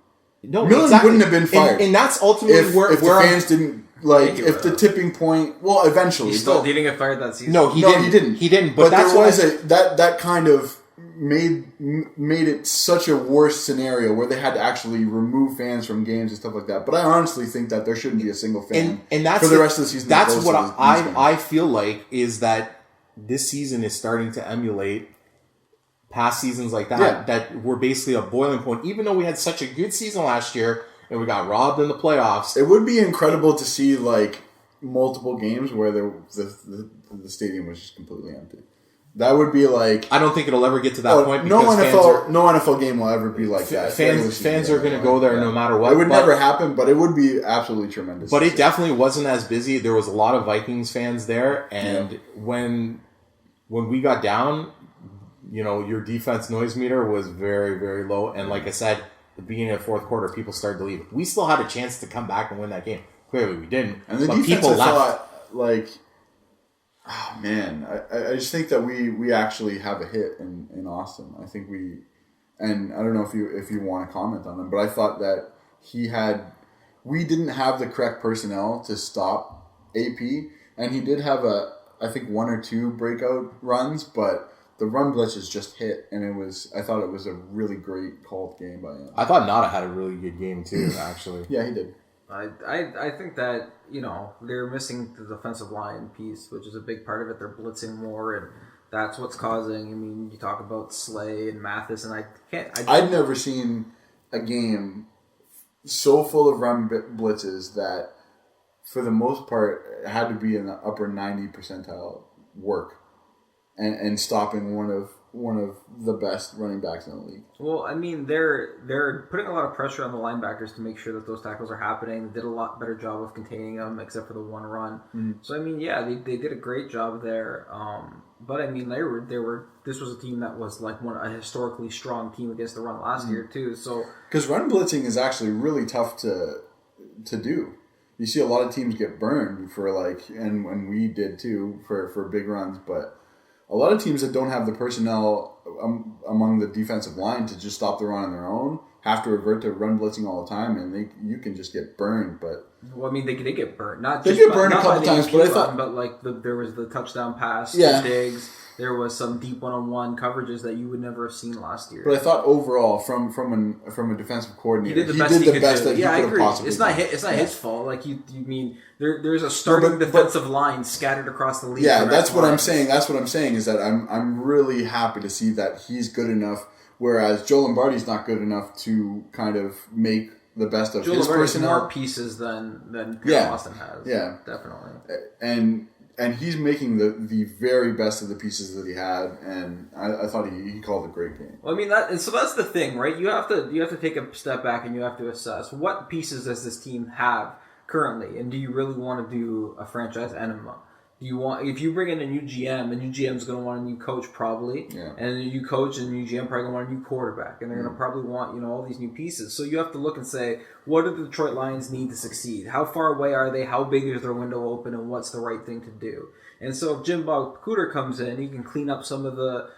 Speaker 4: No,
Speaker 5: Millen wouldn't have been fired,
Speaker 4: and that's ultimately
Speaker 5: if the fans didn't like. If the tipping point, well, eventually,
Speaker 6: He didn't get fired that season.
Speaker 4: No, he didn't. He didn't. But that's
Speaker 5: there was that kind of made it such a worse scenario where they had to actually remove fans from games and stuff like that. But I honestly think that there shouldn't be a single fan
Speaker 4: and that's
Speaker 5: for the rest of the season.
Speaker 4: That's what I feel like is that this season is starting to emulate past seasons like that that were basically a boiling point. Even though we had such a good season last year and we got robbed in the playoffs,
Speaker 5: it would be incredible to see like multiple games where the stadium was just completely empty. That would be like...
Speaker 4: I don't think it'll ever get to that point.
Speaker 5: No NFL game will ever be like that.
Speaker 4: Fans are going to go there no matter what.
Speaker 5: It would never happen, but it would be absolutely tremendous.
Speaker 4: But it definitely wasn't as busy. There was a lot of Vikings fans there, and when we got down, your defense noise meter was very, very low. And like I said, at the beginning of the fourth quarter, people started to leave. We still had a chance to come back and win that game. Clearly, we didn't.
Speaker 5: And the defense, people left. Oh man, I just think that we actually have a hit in Austin. I think and I don't know if you want to comment on him, but I thought that we didn't have the correct personnel to stop AP, and he did have I think one or two breakout runs, but the run blitzes just hit, and I thought it was a really great called game by him.
Speaker 4: I thought Nada had a really good game too, actually.
Speaker 5: Yeah, he did.
Speaker 6: I think that, they're missing the defensive line piece, which is a big part of it. They're blitzing more, and that's what's causing, you talk about Slay and Mathis, and
Speaker 5: I'd never seen a game so full of run blitzes that, for the most part, it had to be in the upper 90 percentile work and stopping one of the best running backs in the league.
Speaker 6: Well, they're putting a lot of pressure on the linebackers to make sure that those tackles are happening. They did a lot better job of containing them, except for the one run. Mm-hmm. So they did a great job there. But they were. This was a team that was like a historically strong team against the run last year too. So
Speaker 5: because run blitzing is actually really tough to do. You see a lot of teams get burned for and we did too for big runs, but a lot of teams that don't have the personnel among the defensive line to just stop the run on their own have to revert to run blitzing all the time, and you can just get burned. But
Speaker 6: they get burned.
Speaker 5: They get burned a couple times, but I thought,
Speaker 6: there was the touchdown pass,
Speaker 5: yeah.
Speaker 6: to Diggs. There was some deep one-on-one coverages that you would never have seen last year.
Speaker 5: But I thought overall, from a defensive coordinator,
Speaker 6: he did the best that he
Speaker 5: could have possibly done.
Speaker 6: It's not his fault. There's a starting defensive line scattered across the league.
Speaker 5: Yeah, that's what I'm saying. That's what I'm saying is that I'm really happy to see that he's good enough, whereas Joe Lombardi's not good enough to kind of make the best of his personnel.
Speaker 6: More pieces than Austin has. Yeah, definitely.
Speaker 5: And he's making the very best of the pieces that he had, and I thought he called a great game.
Speaker 6: Well, that's the thing, right? You have to take a step back and you have to assess what pieces does this team have currently, and do you really want to do a franchise enema? Do you want, if you bring in a new GM, the new GM is going to want a new coach probably, and a new coach and a new GM probably going to want a new quarterback, and they're going to probably want all these new pieces. So you have to look and say, what do the Detroit Lions need to succeed? How far away are they? How big is their window open? And what's the right thing to do? And so if Jim Bob Cooter comes in, he can clean up some of the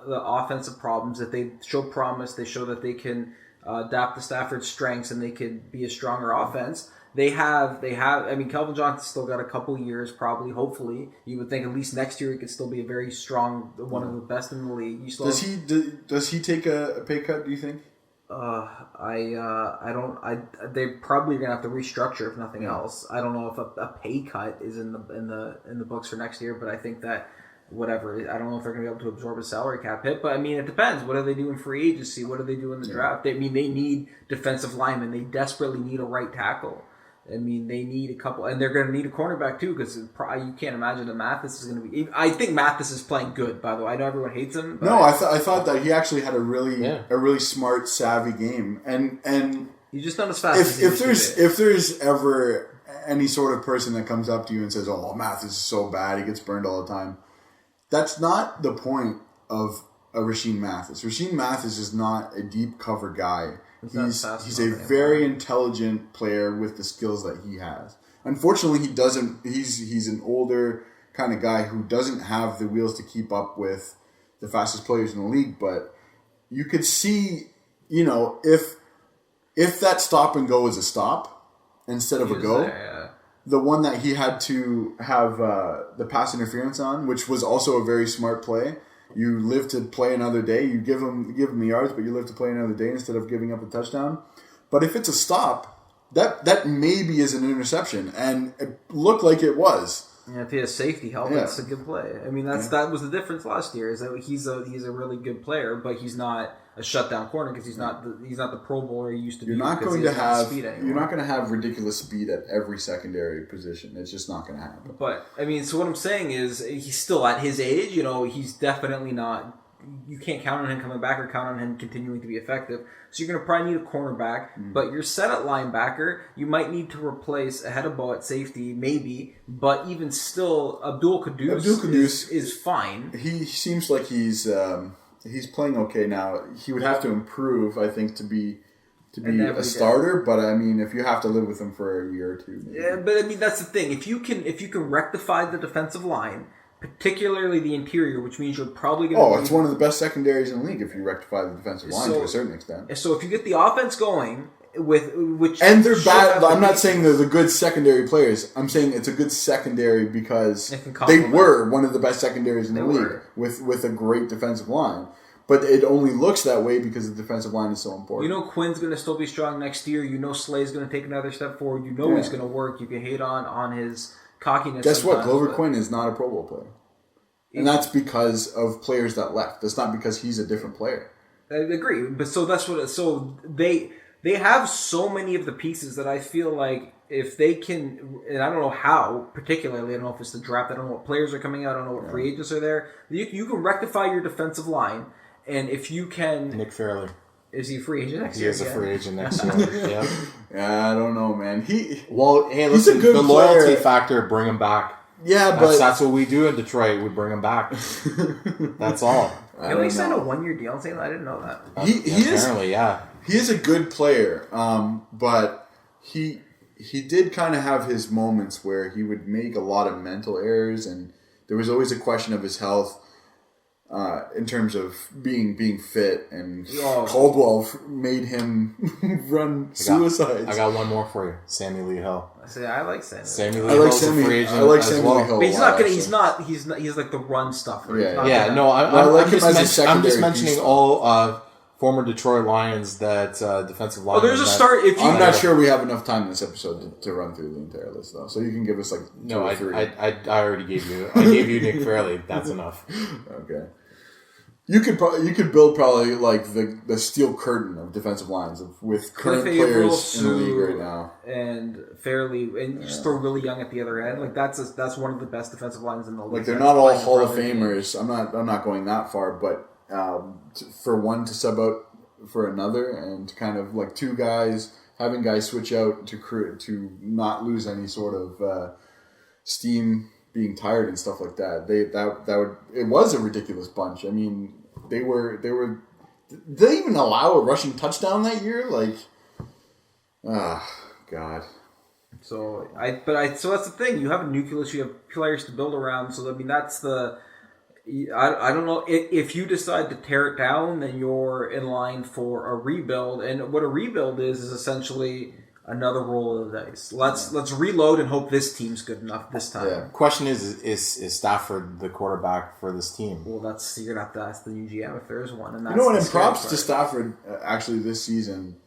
Speaker 6: offensive problems that they show promise. They show that they can adapt to Stafford's strengths and they could be a stronger offense. They have. Calvin Johnson's still got a couple years, probably. Hopefully, you would think at least next year he could still be a very strong, one of the best in the league.
Speaker 5: Does he take a pay cut? Do you think?
Speaker 6: I don't. They probably are gonna have to restructure if nothing else. I don't know if a pay cut is in the books for next year, but I think that whatever. I don't know if they're gonna be able to absorb a salary cap hit, but it depends. What do they do in free agency? What do they do in the draft? They need defensive linemen. They desperately need a right tackle. They need a couple, and they're going to need a cornerback too, because you can't imagine that Mathis is going to be. I think Mathis is playing good, by the way. I know everyone hates him.
Speaker 5: No, I thought that he actually had a really smart, savvy game, and
Speaker 6: he's just not as fast.
Speaker 5: If there's ever any sort of person that comes up to you and says, "Oh, Mathis is so bad, he gets burned all the time," that's not the point of a Rasheem Mathis. Rasheem Mathis is not a deep cover guy. He's a
Speaker 6: anymore.
Speaker 5: very intelligent player with the skills that he has. Unfortunately, he doesn't. He's an older kind of guy who doesn't have the wheels to keep up with the fastest players in the league. But you could see, if that stop and go is a stop instead of a go. The one that he had to have the pass interference on, which was also a very smart play. You live to play another day. You give him the yards, but you live to play another day instead of giving up a touchdown. But if it's a stop, that maybe is an interception, and it looked like it was.
Speaker 6: Yeah, if he has safety help, that's a good play. I mean, that was the difference last year. Is that he's a really good player, but he's not a shutdown corner because he's not the Pro Bowler he used to be.
Speaker 5: You're not going to have ridiculous speed at every secondary position. It's just not going to happen.
Speaker 6: But I mean, so what I'm saying is, he's still at his age. He's definitely not. You can't count on him coming back or count on him continuing to be effective. So you're going to probably need a cornerback, but you're set at linebacker. You might need to replace Ahedebo at safety, maybe. But even still, Abdul Quddus is fine.
Speaker 5: He seems like he's playing okay now. He would have to improve, I think, to be a starter. But I mean, if you have to live with him for a year or two, maybe.
Speaker 6: Yeah. But I mean, that's the thing. If you can rectify the defensive line, particularly the interior, which means you're probably going to...
Speaker 5: it's one of the best secondaries in the league if you rectify the defensive line to a certain extent.
Speaker 6: So if you get the offense going with...
Speaker 5: And they're bad... I'm not saying they're the good secondary players. I'm saying it's a good secondary because they were one of the best secondaries in the league with a great defensive line. But it only looks that way because the defensive line is so important.
Speaker 6: Quinn's going to still be strong next year. Slay's going to take another step forward. He's going to work. You can hate on his... cockiness.
Speaker 5: Guess what? Glover Quinn is not a Pro Bowl player. And that's because of players that left. That's not because he's a different player.
Speaker 6: I agree. But so that's what... So they have so many of the pieces that I feel like if they can... And I don't know how, particularly. I don't know if it's the draft. I don't know what players are coming out. I don't know what free agents are there. You can rectify your defensive line. And if you can...
Speaker 4: Nick Fairley.
Speaker 6: Is he a free agent next year?
Speaker 4: He is a free agent next year.
Speaker 5: Yeah, I don't know, man.
Speaker 4: He's a good loyalty factor, bring him back.
Speaker 5: Yeah, but
Speaker 4: that's what we do in Detroit. We bring him back. That's all.
Speaker 6: Can we sign a 1-year deal? I didn't know that.
Speaker 4: Apparently, yeah.
Speaker 5: He is a good player, but he did kind of have his moments where he would make a lot of mental errors, and there was always a question of his health. In terms of being fit, and Caldwell made him run suicides.
Speaker 4: I got one more for you, Sammy Lee Hill.
Speaker 6: I like Sammy.
Speaker 4: Sammy Lee Hill's a free agent.
Speaker 5: I like Sammy Lee Hill.
Speaker 6: But he's not gonna. He's like the run stuffer.
Speaker 4: I'm just mentioning all former Detroit Lions that defensive line.
Speaker 6: There's a start.
Speaker 5: I'm not sure we have enough time in this episode to run through the entire list, though. So you can give us like two or three.
Speaker 4: I already gave you. I gave you Nick Fairley. That's enough.
Speaker 5: Okay. You could build probably like the steel curtain of defensive lines with current players in the league right now,
Speaker 6: and Fairley, and just throw really young at the other end. Like that's one of the best defensive lines in the league.
Speaker 5: Like they're not all Hall of Famers. I'm not going that far, but for one to sub out for another and kind of like two guys having guys switch out to not lose any sort of steam. Being tired and stuff like that, it was a ridiculous bunch. I mean, did they even allow a rushing touchdown that year? Like, God.
Speaker 6: So that's the thing. You have a nucleus. You have players to build around. So I mean, that's the. I don't know if you decide to tear it down, then you're in line for a rebuild. And what a rebuild is essentially another roll of the dice. Let's reload and hope this team's good enough this time.
Speaker 5: Yeah.
Speaker 4: Question is Stafford the quarterback for this team?
Speaker 6: Well, you're gonna have to ask the new GM if there's one. And that's
Speaker 5: and props to Stafford actually this season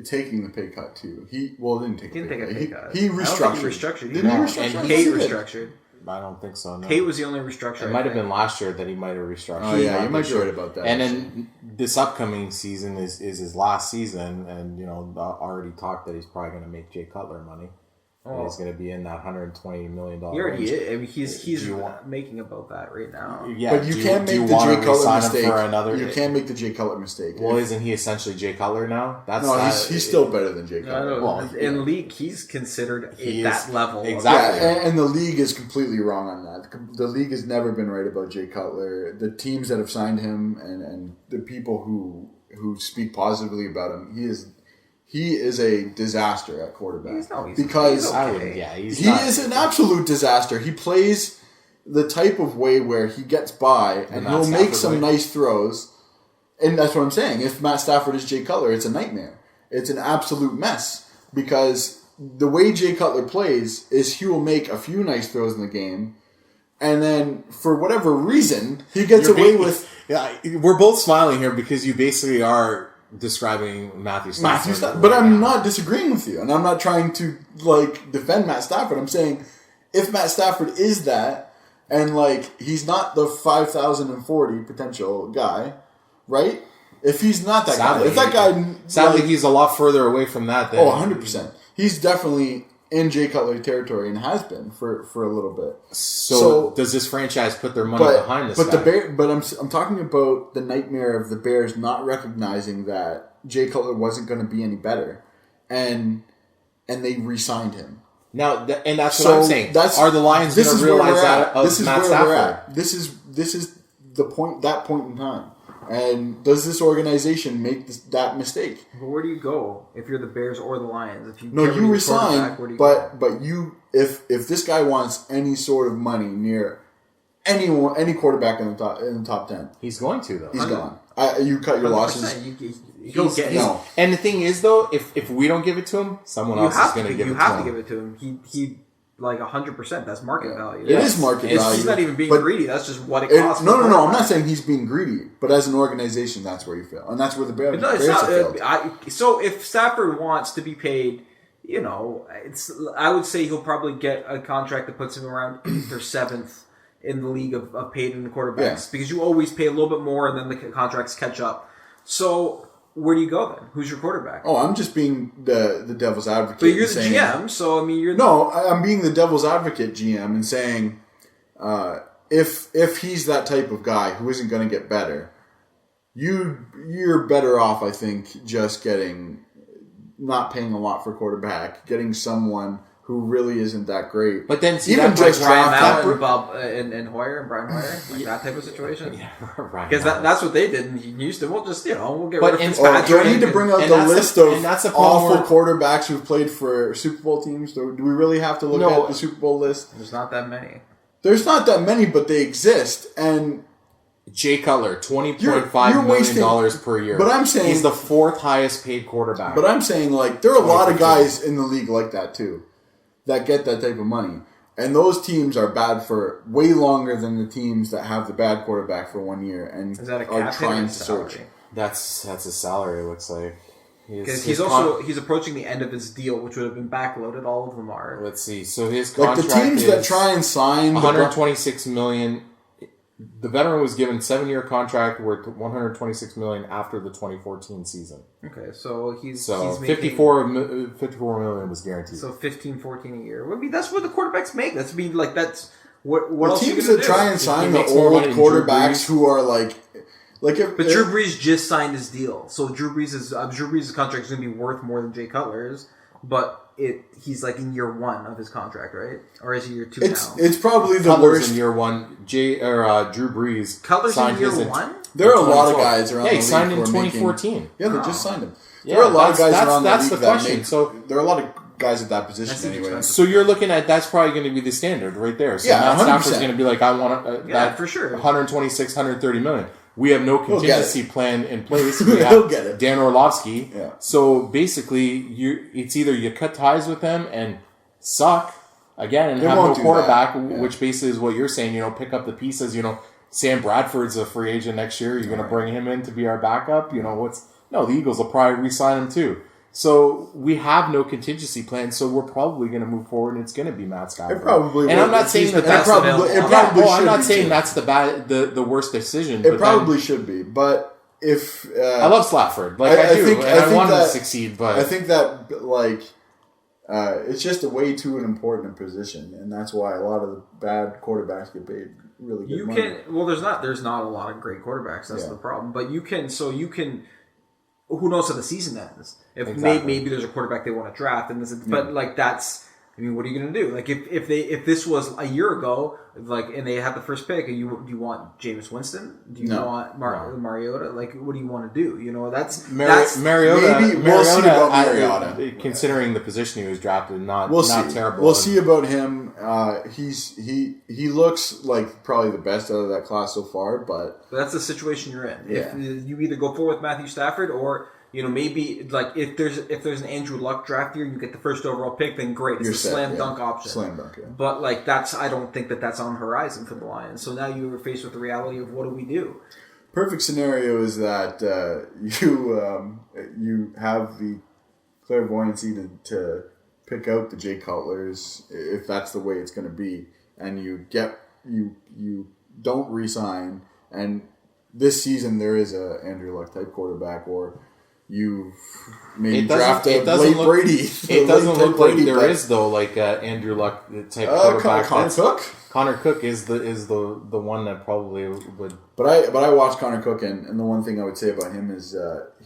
Speaker 5: taking the pay cut too. He didn't take a pay cut. He restructured.
Speaker 6: Didn't he restructure? And Kate restructured.
Speaker 4: I don't think so. No.
Speaker 6: Tate was the only restructure.
Speaker 4: It might have been last year that he might have restructured.
Speaker 5: Oh yeah, you might be right about that.
Speaker 4: And then this upcoming season is his last season, and already talked that he's probably going to make Jay Cutler money. And he's going to be in that $120 million.
Speaker 6: He already
Speaker 4: range.
Speaker 6: is. I mean, he's
Speaker 4: Do you want-
Speaker 6: making about that right now.
Speaker 4: Yeah,
Speaker 5: But you can't make the Jay Cutler mistake. You can't make the Jay Cutler mistake.
Speaker 4: Well, isn't he essentially Jay Cutler now?
Speaker 5: He's still better than Jay
Speaker 6: I
Speaker 5: Cutler.
Speaker 6: don't know. In league, he's considered at that level.
Speaker 4: Exactly.
Speaker 5: Yeah, and the league is completely wrong on that. The league has never been right about Jay Cutler. The teams that have signed him and the people who speak positively about him, he is a disaster at quarterback.
Speaker 6: He's okay.
Speaker 5: He is an absolute disaster. He plays the type of way where he gets by and he'll make some nice throws. And that's what I'm saying. If Matt Stafford is Jay Cutler, it's a nightmare. It's an absolute mess because the way Jay Cutler plays is he will make a few nice throws in the game, and then for whatever reason he gets away with.
Speaker 4: Yeah, we're both smiling here because you basically are describing Matthew Stafford.
Speaker 5: But I'm not disagreeing with you, and I'm not trying to defend Matt Stafford. I'm saying if Matt Stafford is that, and he's not the 5,040 potential guy, right? If he's not that guy, if that guy,
Speaker 4: sadly, he's a lot further away from that. Than
Speaker 5: 100%. He's definitely in Jay Cutler territory and has been for a little bit.
Speaker 4: So does this franchise put their money behind this guy?
Speaker 5: But I'm talking about the nightmare of the Bears not recognizing that Jay Cutler wasn't going to be any better, and they re-signed him.
Speaker 4: Now, and that's what I'm saying. Are the Lions going to realize that of Matt Stafford?
Speaker 5: This is the point. That point in time. And does this organization make that mistake?
Speaker 6: But where do you go if you're the Bears or the Lions? If you
Speaker 5: you resign, but if this guy wants any sort of money near any quarterback in the top 10,
Speaker 4: he's going to though.
Speaker 5: He's gone. You cut your losses.
Speaker 4: And the thing is though, if we don't give it to him, someone else is going to give it to him.
Speaker 6: You have to give it to him. He 100%. That's market value.
Speaker 5: It is market value.
Speaker 6: He's not even being greedy. That's just what it costs.
Speaker 5: No. I'm not saying he's being greedy, but as an organization, that's where you fail, and that's where the Bears have failed.
Speaker 6: So if Stafford wants to be paid, I would say he'll probably get a contract that puts him around 8th or 7th in the league of paid in the quarterbacks because you always pay a little bit more, and then the contracts catch up. So. Where do you go then? Who's your quarterback?
Speaker 5: Oh, I'm just being the devil's advocate.
Speaker 6: But you're the GM, so I mean, you're
Speaker 5: I'm being the devil's advocate GM and saying, if he's that type of guy who isn't going to get better, you're better off, I think, just not paying a lot for quarterback, getting someone who really isn't that great.
Speaker 4: But then
Speaker 6: even just Ryan Mallett and Bob and Hoyer and Brian Hoyer, that type of situation. Yeah, because that's what they did in Houston. We'll just we'll get rid of Fitzpatrick.
Speaker 5: Do I need to bring out the list of awful quarterbacks who've played for Super Bowl teams? Do we really have to look at the Super Bowl list?
Speaker 6: There's not that many.
Speaker 5: There's not that many, but they exist. And
Speaker 4: Jay Cutler, $20.5 million per year.
Speaker 5: But I'm saying
Speaker 4: he's the 4th highest paid quarterback.
Speaker 5: But I'm saying there are a lot of guys in the league like that too, that get that type of money. And those teams are bad for way longer than the teams that have the bad quarterback for 1 year and are trying to search.
Speaker 4: That's his salary, it looks like.
Speaker 6: Because he's approaching the end of his deal, which would have been backloaded. All of them are.
Speaker 4: Let's see. So his contract
Speaker 5: the teams that try and sign
Speaker 4: $126 million. The veteran was given 7-year contract worth $126 million after the 2014 season.
Speaker 6: Okay, so he's
Speaker 4: making $54 million was guaranteed.
Speaker 6: So $15-14 a year. I mean, that's what the quarterbacks make. That's what else
Speaker 5: teams that try and sign the old quarterbacks who are but
Speaker 6: Drew Brees just signed his deal, so Drew Brees' contract is going to be worth more than Jay Cutler's, but he's in year 1 of his contract, right? Or is he year 2 now?
Speaker 5: It's probably the
Speaker 4: Cutler's
Speaker 5: worst.
Speaker 4: in year 1. Drew Brees.
Speaker 6: Cutler's
Speaker 4: signed
Speaker 6: in year 1?
Speaker 5: There are a lot of guys around the league.
Speaker 4: He signed in 2014.
Speaker 5: They just signed him.
Speaker 4: There are a lot of guys around the league
Speaker 5: that make. There are a lot of guys at that position anyway.
Speaker 4: So you're looking at that's probably going to be the standard right there. So Matt Stafford's going to be I want that
Speaker 6: for sure.
Speaker 4: 126, 130 million. We have no contingency plan in place. We have Dan Orlovsky.
Speaker 5: Yeah.
Speaker 4: So basically, it's either you cut ties with them and suck again and have no quarterback, which basically is what you're saying. Pick up the pieces. Sam Bradford's a free agent next year. You're going to bring him in to be our backup. The Eagles will probably re-sign him too. So we have no contingency plan, so we're probably going to move forward, and it's going to be Matt Stafford.
Speaker 5: It probably
Speaker 4: and I'm not saying that's I'm not saying that's the worst decision.
Speaker 5: It probably should be, but if
Speaker 4: I love Stafford, I want him to succeed, but
Speaker 5: I think that It's just a way too important position, and that's why a lot of the bad quarterbacks get paid really good money.
Speaker 6: There's not a lot of great quarterbacks. That's
Speaker 5: Yeah.
Speaker 6: the problem. But you can. Who knows how the season ends? If
Speaker 4: Exactly.
Speaker 6: maybe there's a quarterback they want to draft, and but like that's. I mean, what are you going to do? Like, if this was a year ago, like, and they had the first pick, and do you want Jameis Winston? Do you want Mariota? Like, what do you want to do? You know, that's
Speaker 4: Mariota.
Speaker 5: Maybe we'll see about
Speaker 4: Mariota.
Speaker 5: Mariota.
Speaker 4: Considering the position he was drafted, not
Speaker 5: see.
Speaker 4: terrible.
Speaker 5: We'll see about him. He looks like probably the best out of that class so far, but
Speaker 6: that's the situation you're in.
Speaker 5: Yeah.
Speaker 6: If you either go forward with Matthew Stafford or. You know, maybe like if there's an Andrew Luck draft year, you get the first overall pick, then great, it's a slam dunk option.
Speaker 5: Slam dunk, yeah.
Speaker 6: But like I don't think that's on the horizon for the Lions. So now you are faced with the reality of what do we do?
Speaker 5: Perfect scenario is that you have the clairvoyancy to pick out the Jay Cutlers if that's the way it's going to be, and you don't re-sign, and this season there is a Andrew Luck type quarterback, or you maybe draft a Blake Brady.
Speaker 4: It doesn't look like there is though, like Andrew Luck type quarterback.
Speaker 5: Connor Cook.
Speaker 4: Connor Cook is the one that probably would.
Speaker 5: But I watched Connor Cook, and the one thing I would say about him is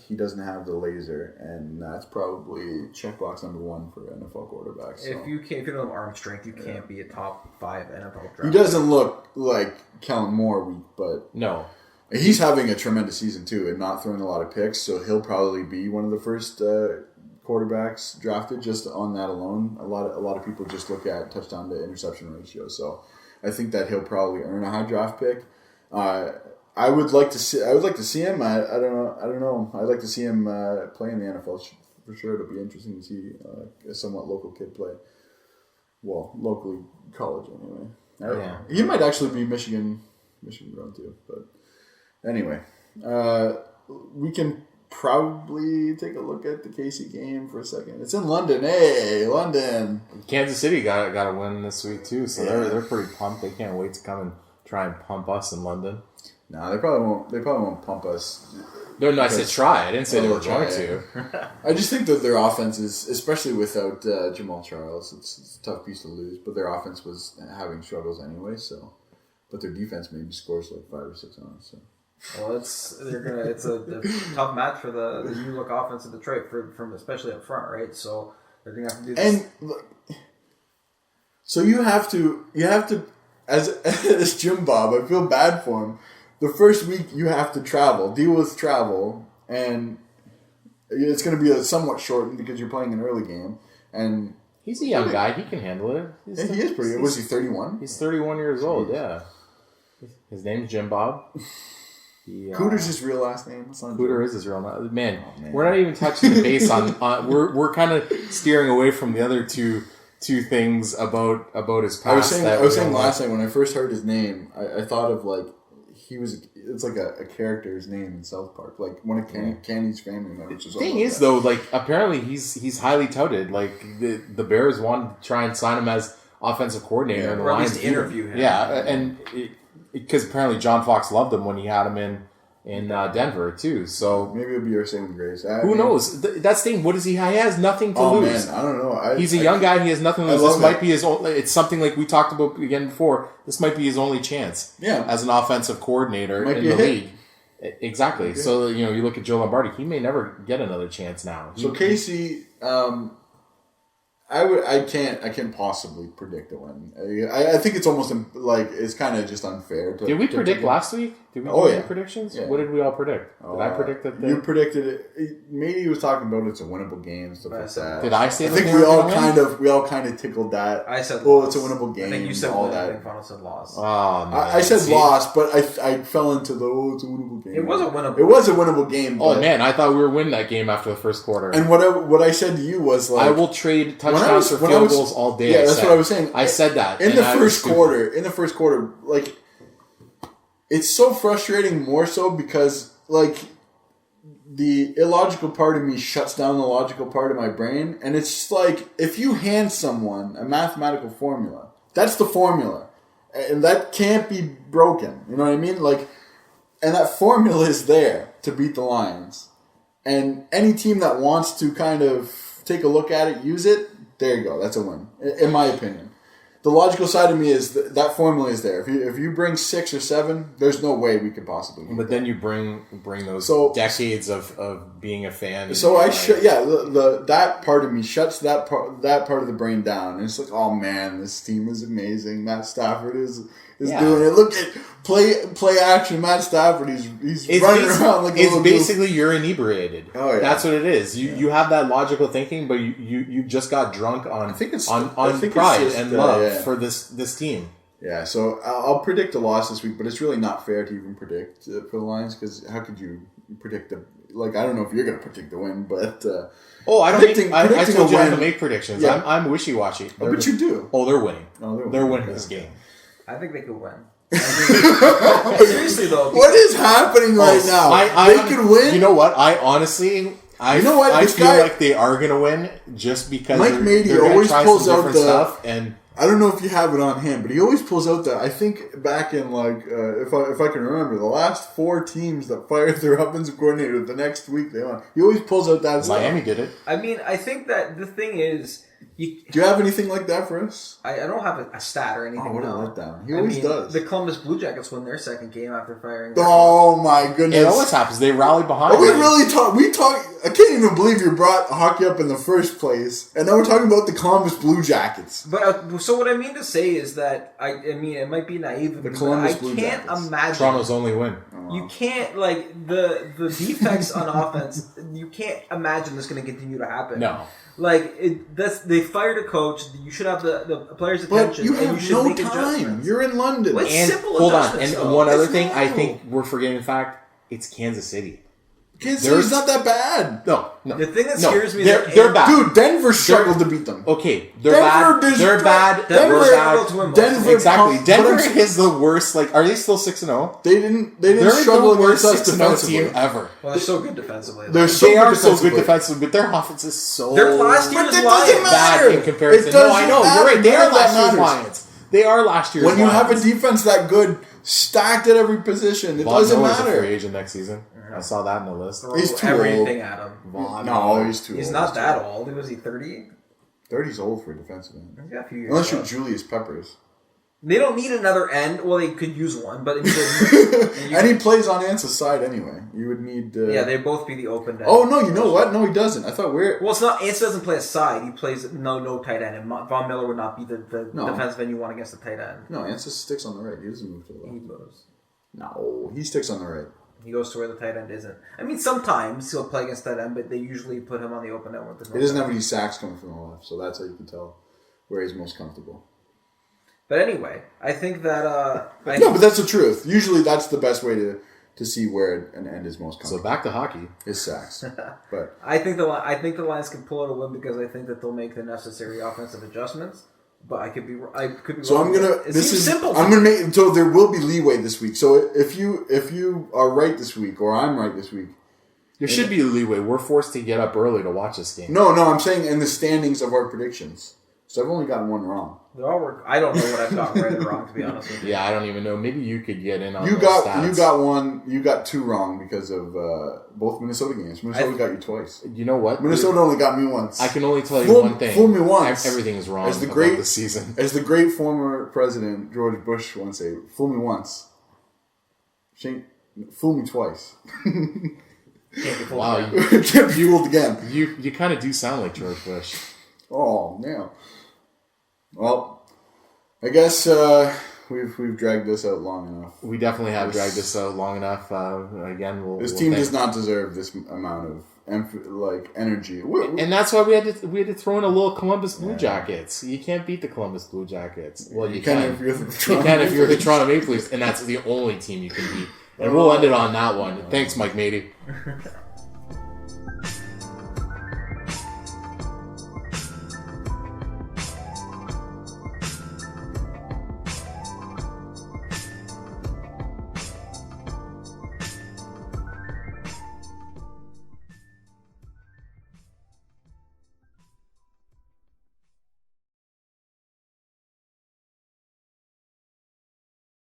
Speaker 5: he doesn't have the laser, and that's probably checkbox number one for NFL quarterbacks. So.
Speaker 6: If you don't have arm strength, you can't be a top 5 NFL draft.
Speaker 5: He doesn't look like Kellen Moore weak, but
Speaker 4: no.
Speaker 5: He's having a tremendous season too, and not throwing a lot of picks. So he'll probably be one of the first quarterbacks drafted just on that alone. A lot of people just look at touchdown to interception ratio. So I think that he'll probably earn a high draft pick. I would like to see him. I don't know. I'd like to see him play in the NFL for sure. It'll be interesting to see a somewhat local kid play. Well, locally college anyway.
Speaker 4: Yeah.
Speaker 5: He might actually be Michigan grown too, but. Anyway, we can probably take a look at the KC game for a second. It's in London. Hey, London!
Speaker 4: Kansas City got a win this week too, so they're pretty pumped. They can't wait to come and try and pump us in London.
Speaker 5: No, they probably won't. They probably won't pump us.
Speaker 4: No, I said try. I didn't say they were going to.
Speaker 5: I just think that their offense is, especially without Jamal Charles, it's a tough piece to lose. But their offense was having struggles anyway. So, but their defense maybe scores like 5 or 6 on us. So.
Speaker 6: Well, it's a tough match for the New Look offense in Detroit from especially up front, right? So they're gonna have to do this.
Speaker 5: And look, so you have to as Jim Bob, I feel bad for him. The first week you have to deal with travel, and it's going to be somewhat shortened because you're playing an early game. And
Speaker 4: he's a young guy; he can handle it.
Speaker 5: He is pretty good. Was he 31?
Speaker 4: He's 31 years old. Yeah. His name's Jim Bob.
Speaker 5: Cooter's his real last name.
Speaker 4: Cooter is his real name. Man, we're not even touching the base on. We're kind of steering away from the other two things about his past.
Speaker 5: I was saying last night when I first heard his name, I thought of like it's like a character's name in South Park, like one of Candy's family members.
Speaker 4: The thing is, though, like apparently he's highly touted. Like the Bears wanted to try and sign him as offensive coordinator, and the
Speaker 6: or at
Speaker 4: Lions
Speaker 6: least interview him.
Speaker 4: Yeah, and because apparently John Fox loved him when he had him in Denver too. So
Speaker 5: maybe it'll be your saving grace.
Speaker 4: Who knows? That's the thing. What is he? He has nothing to lose.
Speaker 5: Man, I don't know.
Speaker 4: He's a young guy. He has nothing to lose. This might be his only. It's something like we talked about again before. This might be his only chance.
Speaker 5: Yeah.
Speaker 4: As an offensive coordinator in the league. Exactly. So you look at Joe Lombardi. He may never get another chance now.
Speaker 5: So Casey, I can't possibly predict a win. I think it's almost like it's kind of just unfair.
Speaker 4: Did we predict last week? Did we do any predictions? Yeah. What did we all predict? Did I predict that?
Speaker 5: You predicted it. Maybe he was talking about it's a winnable game, stuff like that.
Speaker 4: Did I say?
Speaker 5: I think we all kind of tickled that.
Speaker 6: I said,
Speaker 5: it's a winnable game.
Speaker 6: I think you said
Speaker 5: all
Speaker 6: win.
Speaker 5: that.
Speaker 6: I think Final said loss.
Speaker 4: Oh, man.
Speaker 5: I said loss, but I fell into it's a winnable game.
Speaker 6: It was a winnable.
Speaker 5: It was a winnable game.
Speaker 4: Oh man, I thought we were winning that game after the first quarter.
Speaker 5: And what I said to you was like,
Speaker 4: I will trade touchdowns for field goals all day.
Speaker 5: Yeah, that's what I was saying.
Speaker 4: I said that
Speaker 5: in the first quarter. Like, it's so frustrating. More so because like the illogical part of me shuts down the logical part of my brain, and it's just like if you hand someone a mathematical formula, that's the formula, and that can't be broken. You know what I mean? Like, and that formula is there to beat the Lions, and any team that wants to kind of take a look at it, use it. There you go. That's a win, in my opinion. The logical side of me is that formula is there. If you bring 6 or 7, there's no way we could possibly.
Speaker 4: But then you bring those decades of being a fan.
Speaker 5: So that part of me shuts that part of the brain down, and it's like, oh man, this team is amazing. Matt Stafford is doing it. Look at play action. Matt Stafford, he's running around like a little
Speaker 4: basically you're inebriated.
Speaker 5: Oh yeah,
Speaker 4: that's what it is. You have that logical thinking, but you just got drunk on pride and love for this team.
Speaker 5: Yeah, so I'll predict a loss this week, but it's really not fair to even predict for the Lions, because how could you predict I don't know if you're going to predict the win, but
Speaker 4: I told you I don't make predictions. Yeah. I'm wishy-washy.
Speaker 5: But you do.
Speaker 4: Oh, they're winning. They're winning this game.
Speaker 6: I think they could win. Seriously though,
Speaker 5: what is happening right now? They could win.
Speaker 4: You know what? I honestly, I feel like they are going to win just because
Speaker 5: Mike Mady always pulls out
Speaker 4: stuff. And
Speaker 5: I don't know if you have it on hand, but he always pulls out I think back in if I can remember, the last 4 teams that fired their offensive coordinator the next week they won. He always pulls out that stuff.
Speaker 4: Miami did it.
Speaker 6: I mean, I think that the thing is.
Speaker 5: Do you have anything like that for us?
Speaker 6: I don't have a stat or anything.
Speaker 5: Oh, what a letdown. He always does.
Speaker 6: The Columbus Blue Jackets won their second game after firing.
Speaker 5: Oh my goodness!
Speaker 4: You know what happens? They rally behind.
Speaker 5: We really talk. I can't even believe you brought hockey up in the first place, and now we're talking about the Columbus Blue Jackets.
Speaker 6: But so what I mean to say is that I mean it might be naive, but I can't imagine
Speaker 4: Toronto's only win.
Speaker 6: You can't the defects on offense. You can't imagine this going to continue to happen.
Speaker 4: No.
Speaker 6: They fired a coach. You should have the players' attention.
Speaker 5: But you have
Speaker 6: and you should
Speaker 5: no
Speaker 6: make
Speaker 5: time.
Speaker 6: Adjustments.
Speaker 5: You're in London.
Speaker 6: Well,
Speaker 4: and
Speaker 6: simple
Speaker 4: hold on.
Speaker 6: adjustments.
Speaker 4: And one other thing, I think we're forgetting the fact it's Kansas City.
Speaker 5: Kansas City's not that bad.
Speaker 4: No.
Speaker 6: The thing that scares me
Speaker 4: is they're bad.
Speaker 5: Dude, Denver struggled to beat them.
Speaker 4: Okay, they're bad. They're bad.
Speaker 5: Denver,
Speaker 4: exactly. Denver is the worst. Are they still 6-0?
Speaker 5: They didn't struggle against us defensively
Speaker 4: team ever.
Speaker 6: Well, they're so good defensively.
Speaker 5: They are so good
Speaker 4: defensively, but their offense is so
Speaker 6: their last year's
Speaker 4: bad in comparison. No, I know you're right. They are last year's Lions. They are last year's.
Speaker 5: When you have a defense that good, stacked at every position, it doesn't matter.
Speaker 4: He's a free agent next season. I saw that in the list.
Speaker 5: He's too
Speaker 6: everything at him.
Speaker 5: No, he's too old.
Speaker 6: He's not that old. Was he 30?
Speaker 5: 30's old for a defensive end.
Speaker 6: He's got a few years.
Speaker 5: Unless you're Julius Peppers.
Speaker 6: They don't need another end. Well, they could use one, but
Speaker 5: and he plays on Ance's side anyway. You would need.
Speaker 6: They'd both be the open end.
Speaker 5: Oh no! You know what? No, he doesn't. I thought
Speaker 6: Well, it's not. Ance doesn't play a side. He plays no tight end, and Von Miller would not be the defensive end you want against the tight end.
Speaker 5: No, Ance sticks on the right. He doesn't move to the left.
Speaker 6: He moves.
Speaker 5: No, he sticks on the right.
Speaker 6: He goes to where the tight end isn't. I mean, sometimes he'll play against tight end, but they usually put him on the open end.
Speaker 5: He doesn't have any sacks coming from the left, so that's how you can tell where he's most comfortable.
Speaker 6: But anyway, I think that...
Speaker 5: but that's the truth. Usually that's the best way to see where an end is most comfortable.
Speaker 4: So back to hockey.
Speaker 5: His sacks. But
Speaker 6: I think the Lions can pull out a win because I think that they'll make the necessary offensive adjustments. But I could be
Speaker 5: so
Speaker 6: wrong.
Speaker 5: I'm gonna make so there will be leeway this week. So if you are right this week or I'm right this week,
Speaker 4: there should be leeway. We're forced to get up early to watch this game.
Speaker 5: No, I'm saying in the standings of our predictions. So I've only gotten one wrong.
Speaker 6: I don't know what I've gotten right or wrong, to be honest with you.
Speaker 4: Yeah, I don't even know. Maybe you could get in on
Speaker 5: you
Speaker 4: those
Speaker 5: got
Speaker 4: stats.
Speaker 5: You got one. You got 2 wrong because of both Minnesota games. Minnesota got you twice.
Speaker 4: You know what?
Speaker 5: Minnesota only got me once.
Speaker 4: I can only tell you one thing.
Speaker 5: Fool me once.
Speaker 4: Everything is wrong about the season.
Speaker 5: As the great former president George Bush once said, "Fool me once, fool me twice."
Speaker 6: Wow,
Speaker 5: can't be fooled again.
Speaker 4: You kind of do sound like George Bush.
Speaker 5: Oh, yeah. Well, I guess we've dragged this out long enough.
Speaker 4: We definitely have dragged this out long enough. Again,
Speaker 5: this team does not deserve this amount of energy,
Speaker 4: and that's why we had to throw in a little Columbus Blue Jackets. You can't beat the Columbus Blue Jackets. Well, you can if you're the Toronto Maple Leafs, and that's the only team you can beat. And we'll end it on that one. Thanks, Mike Mady.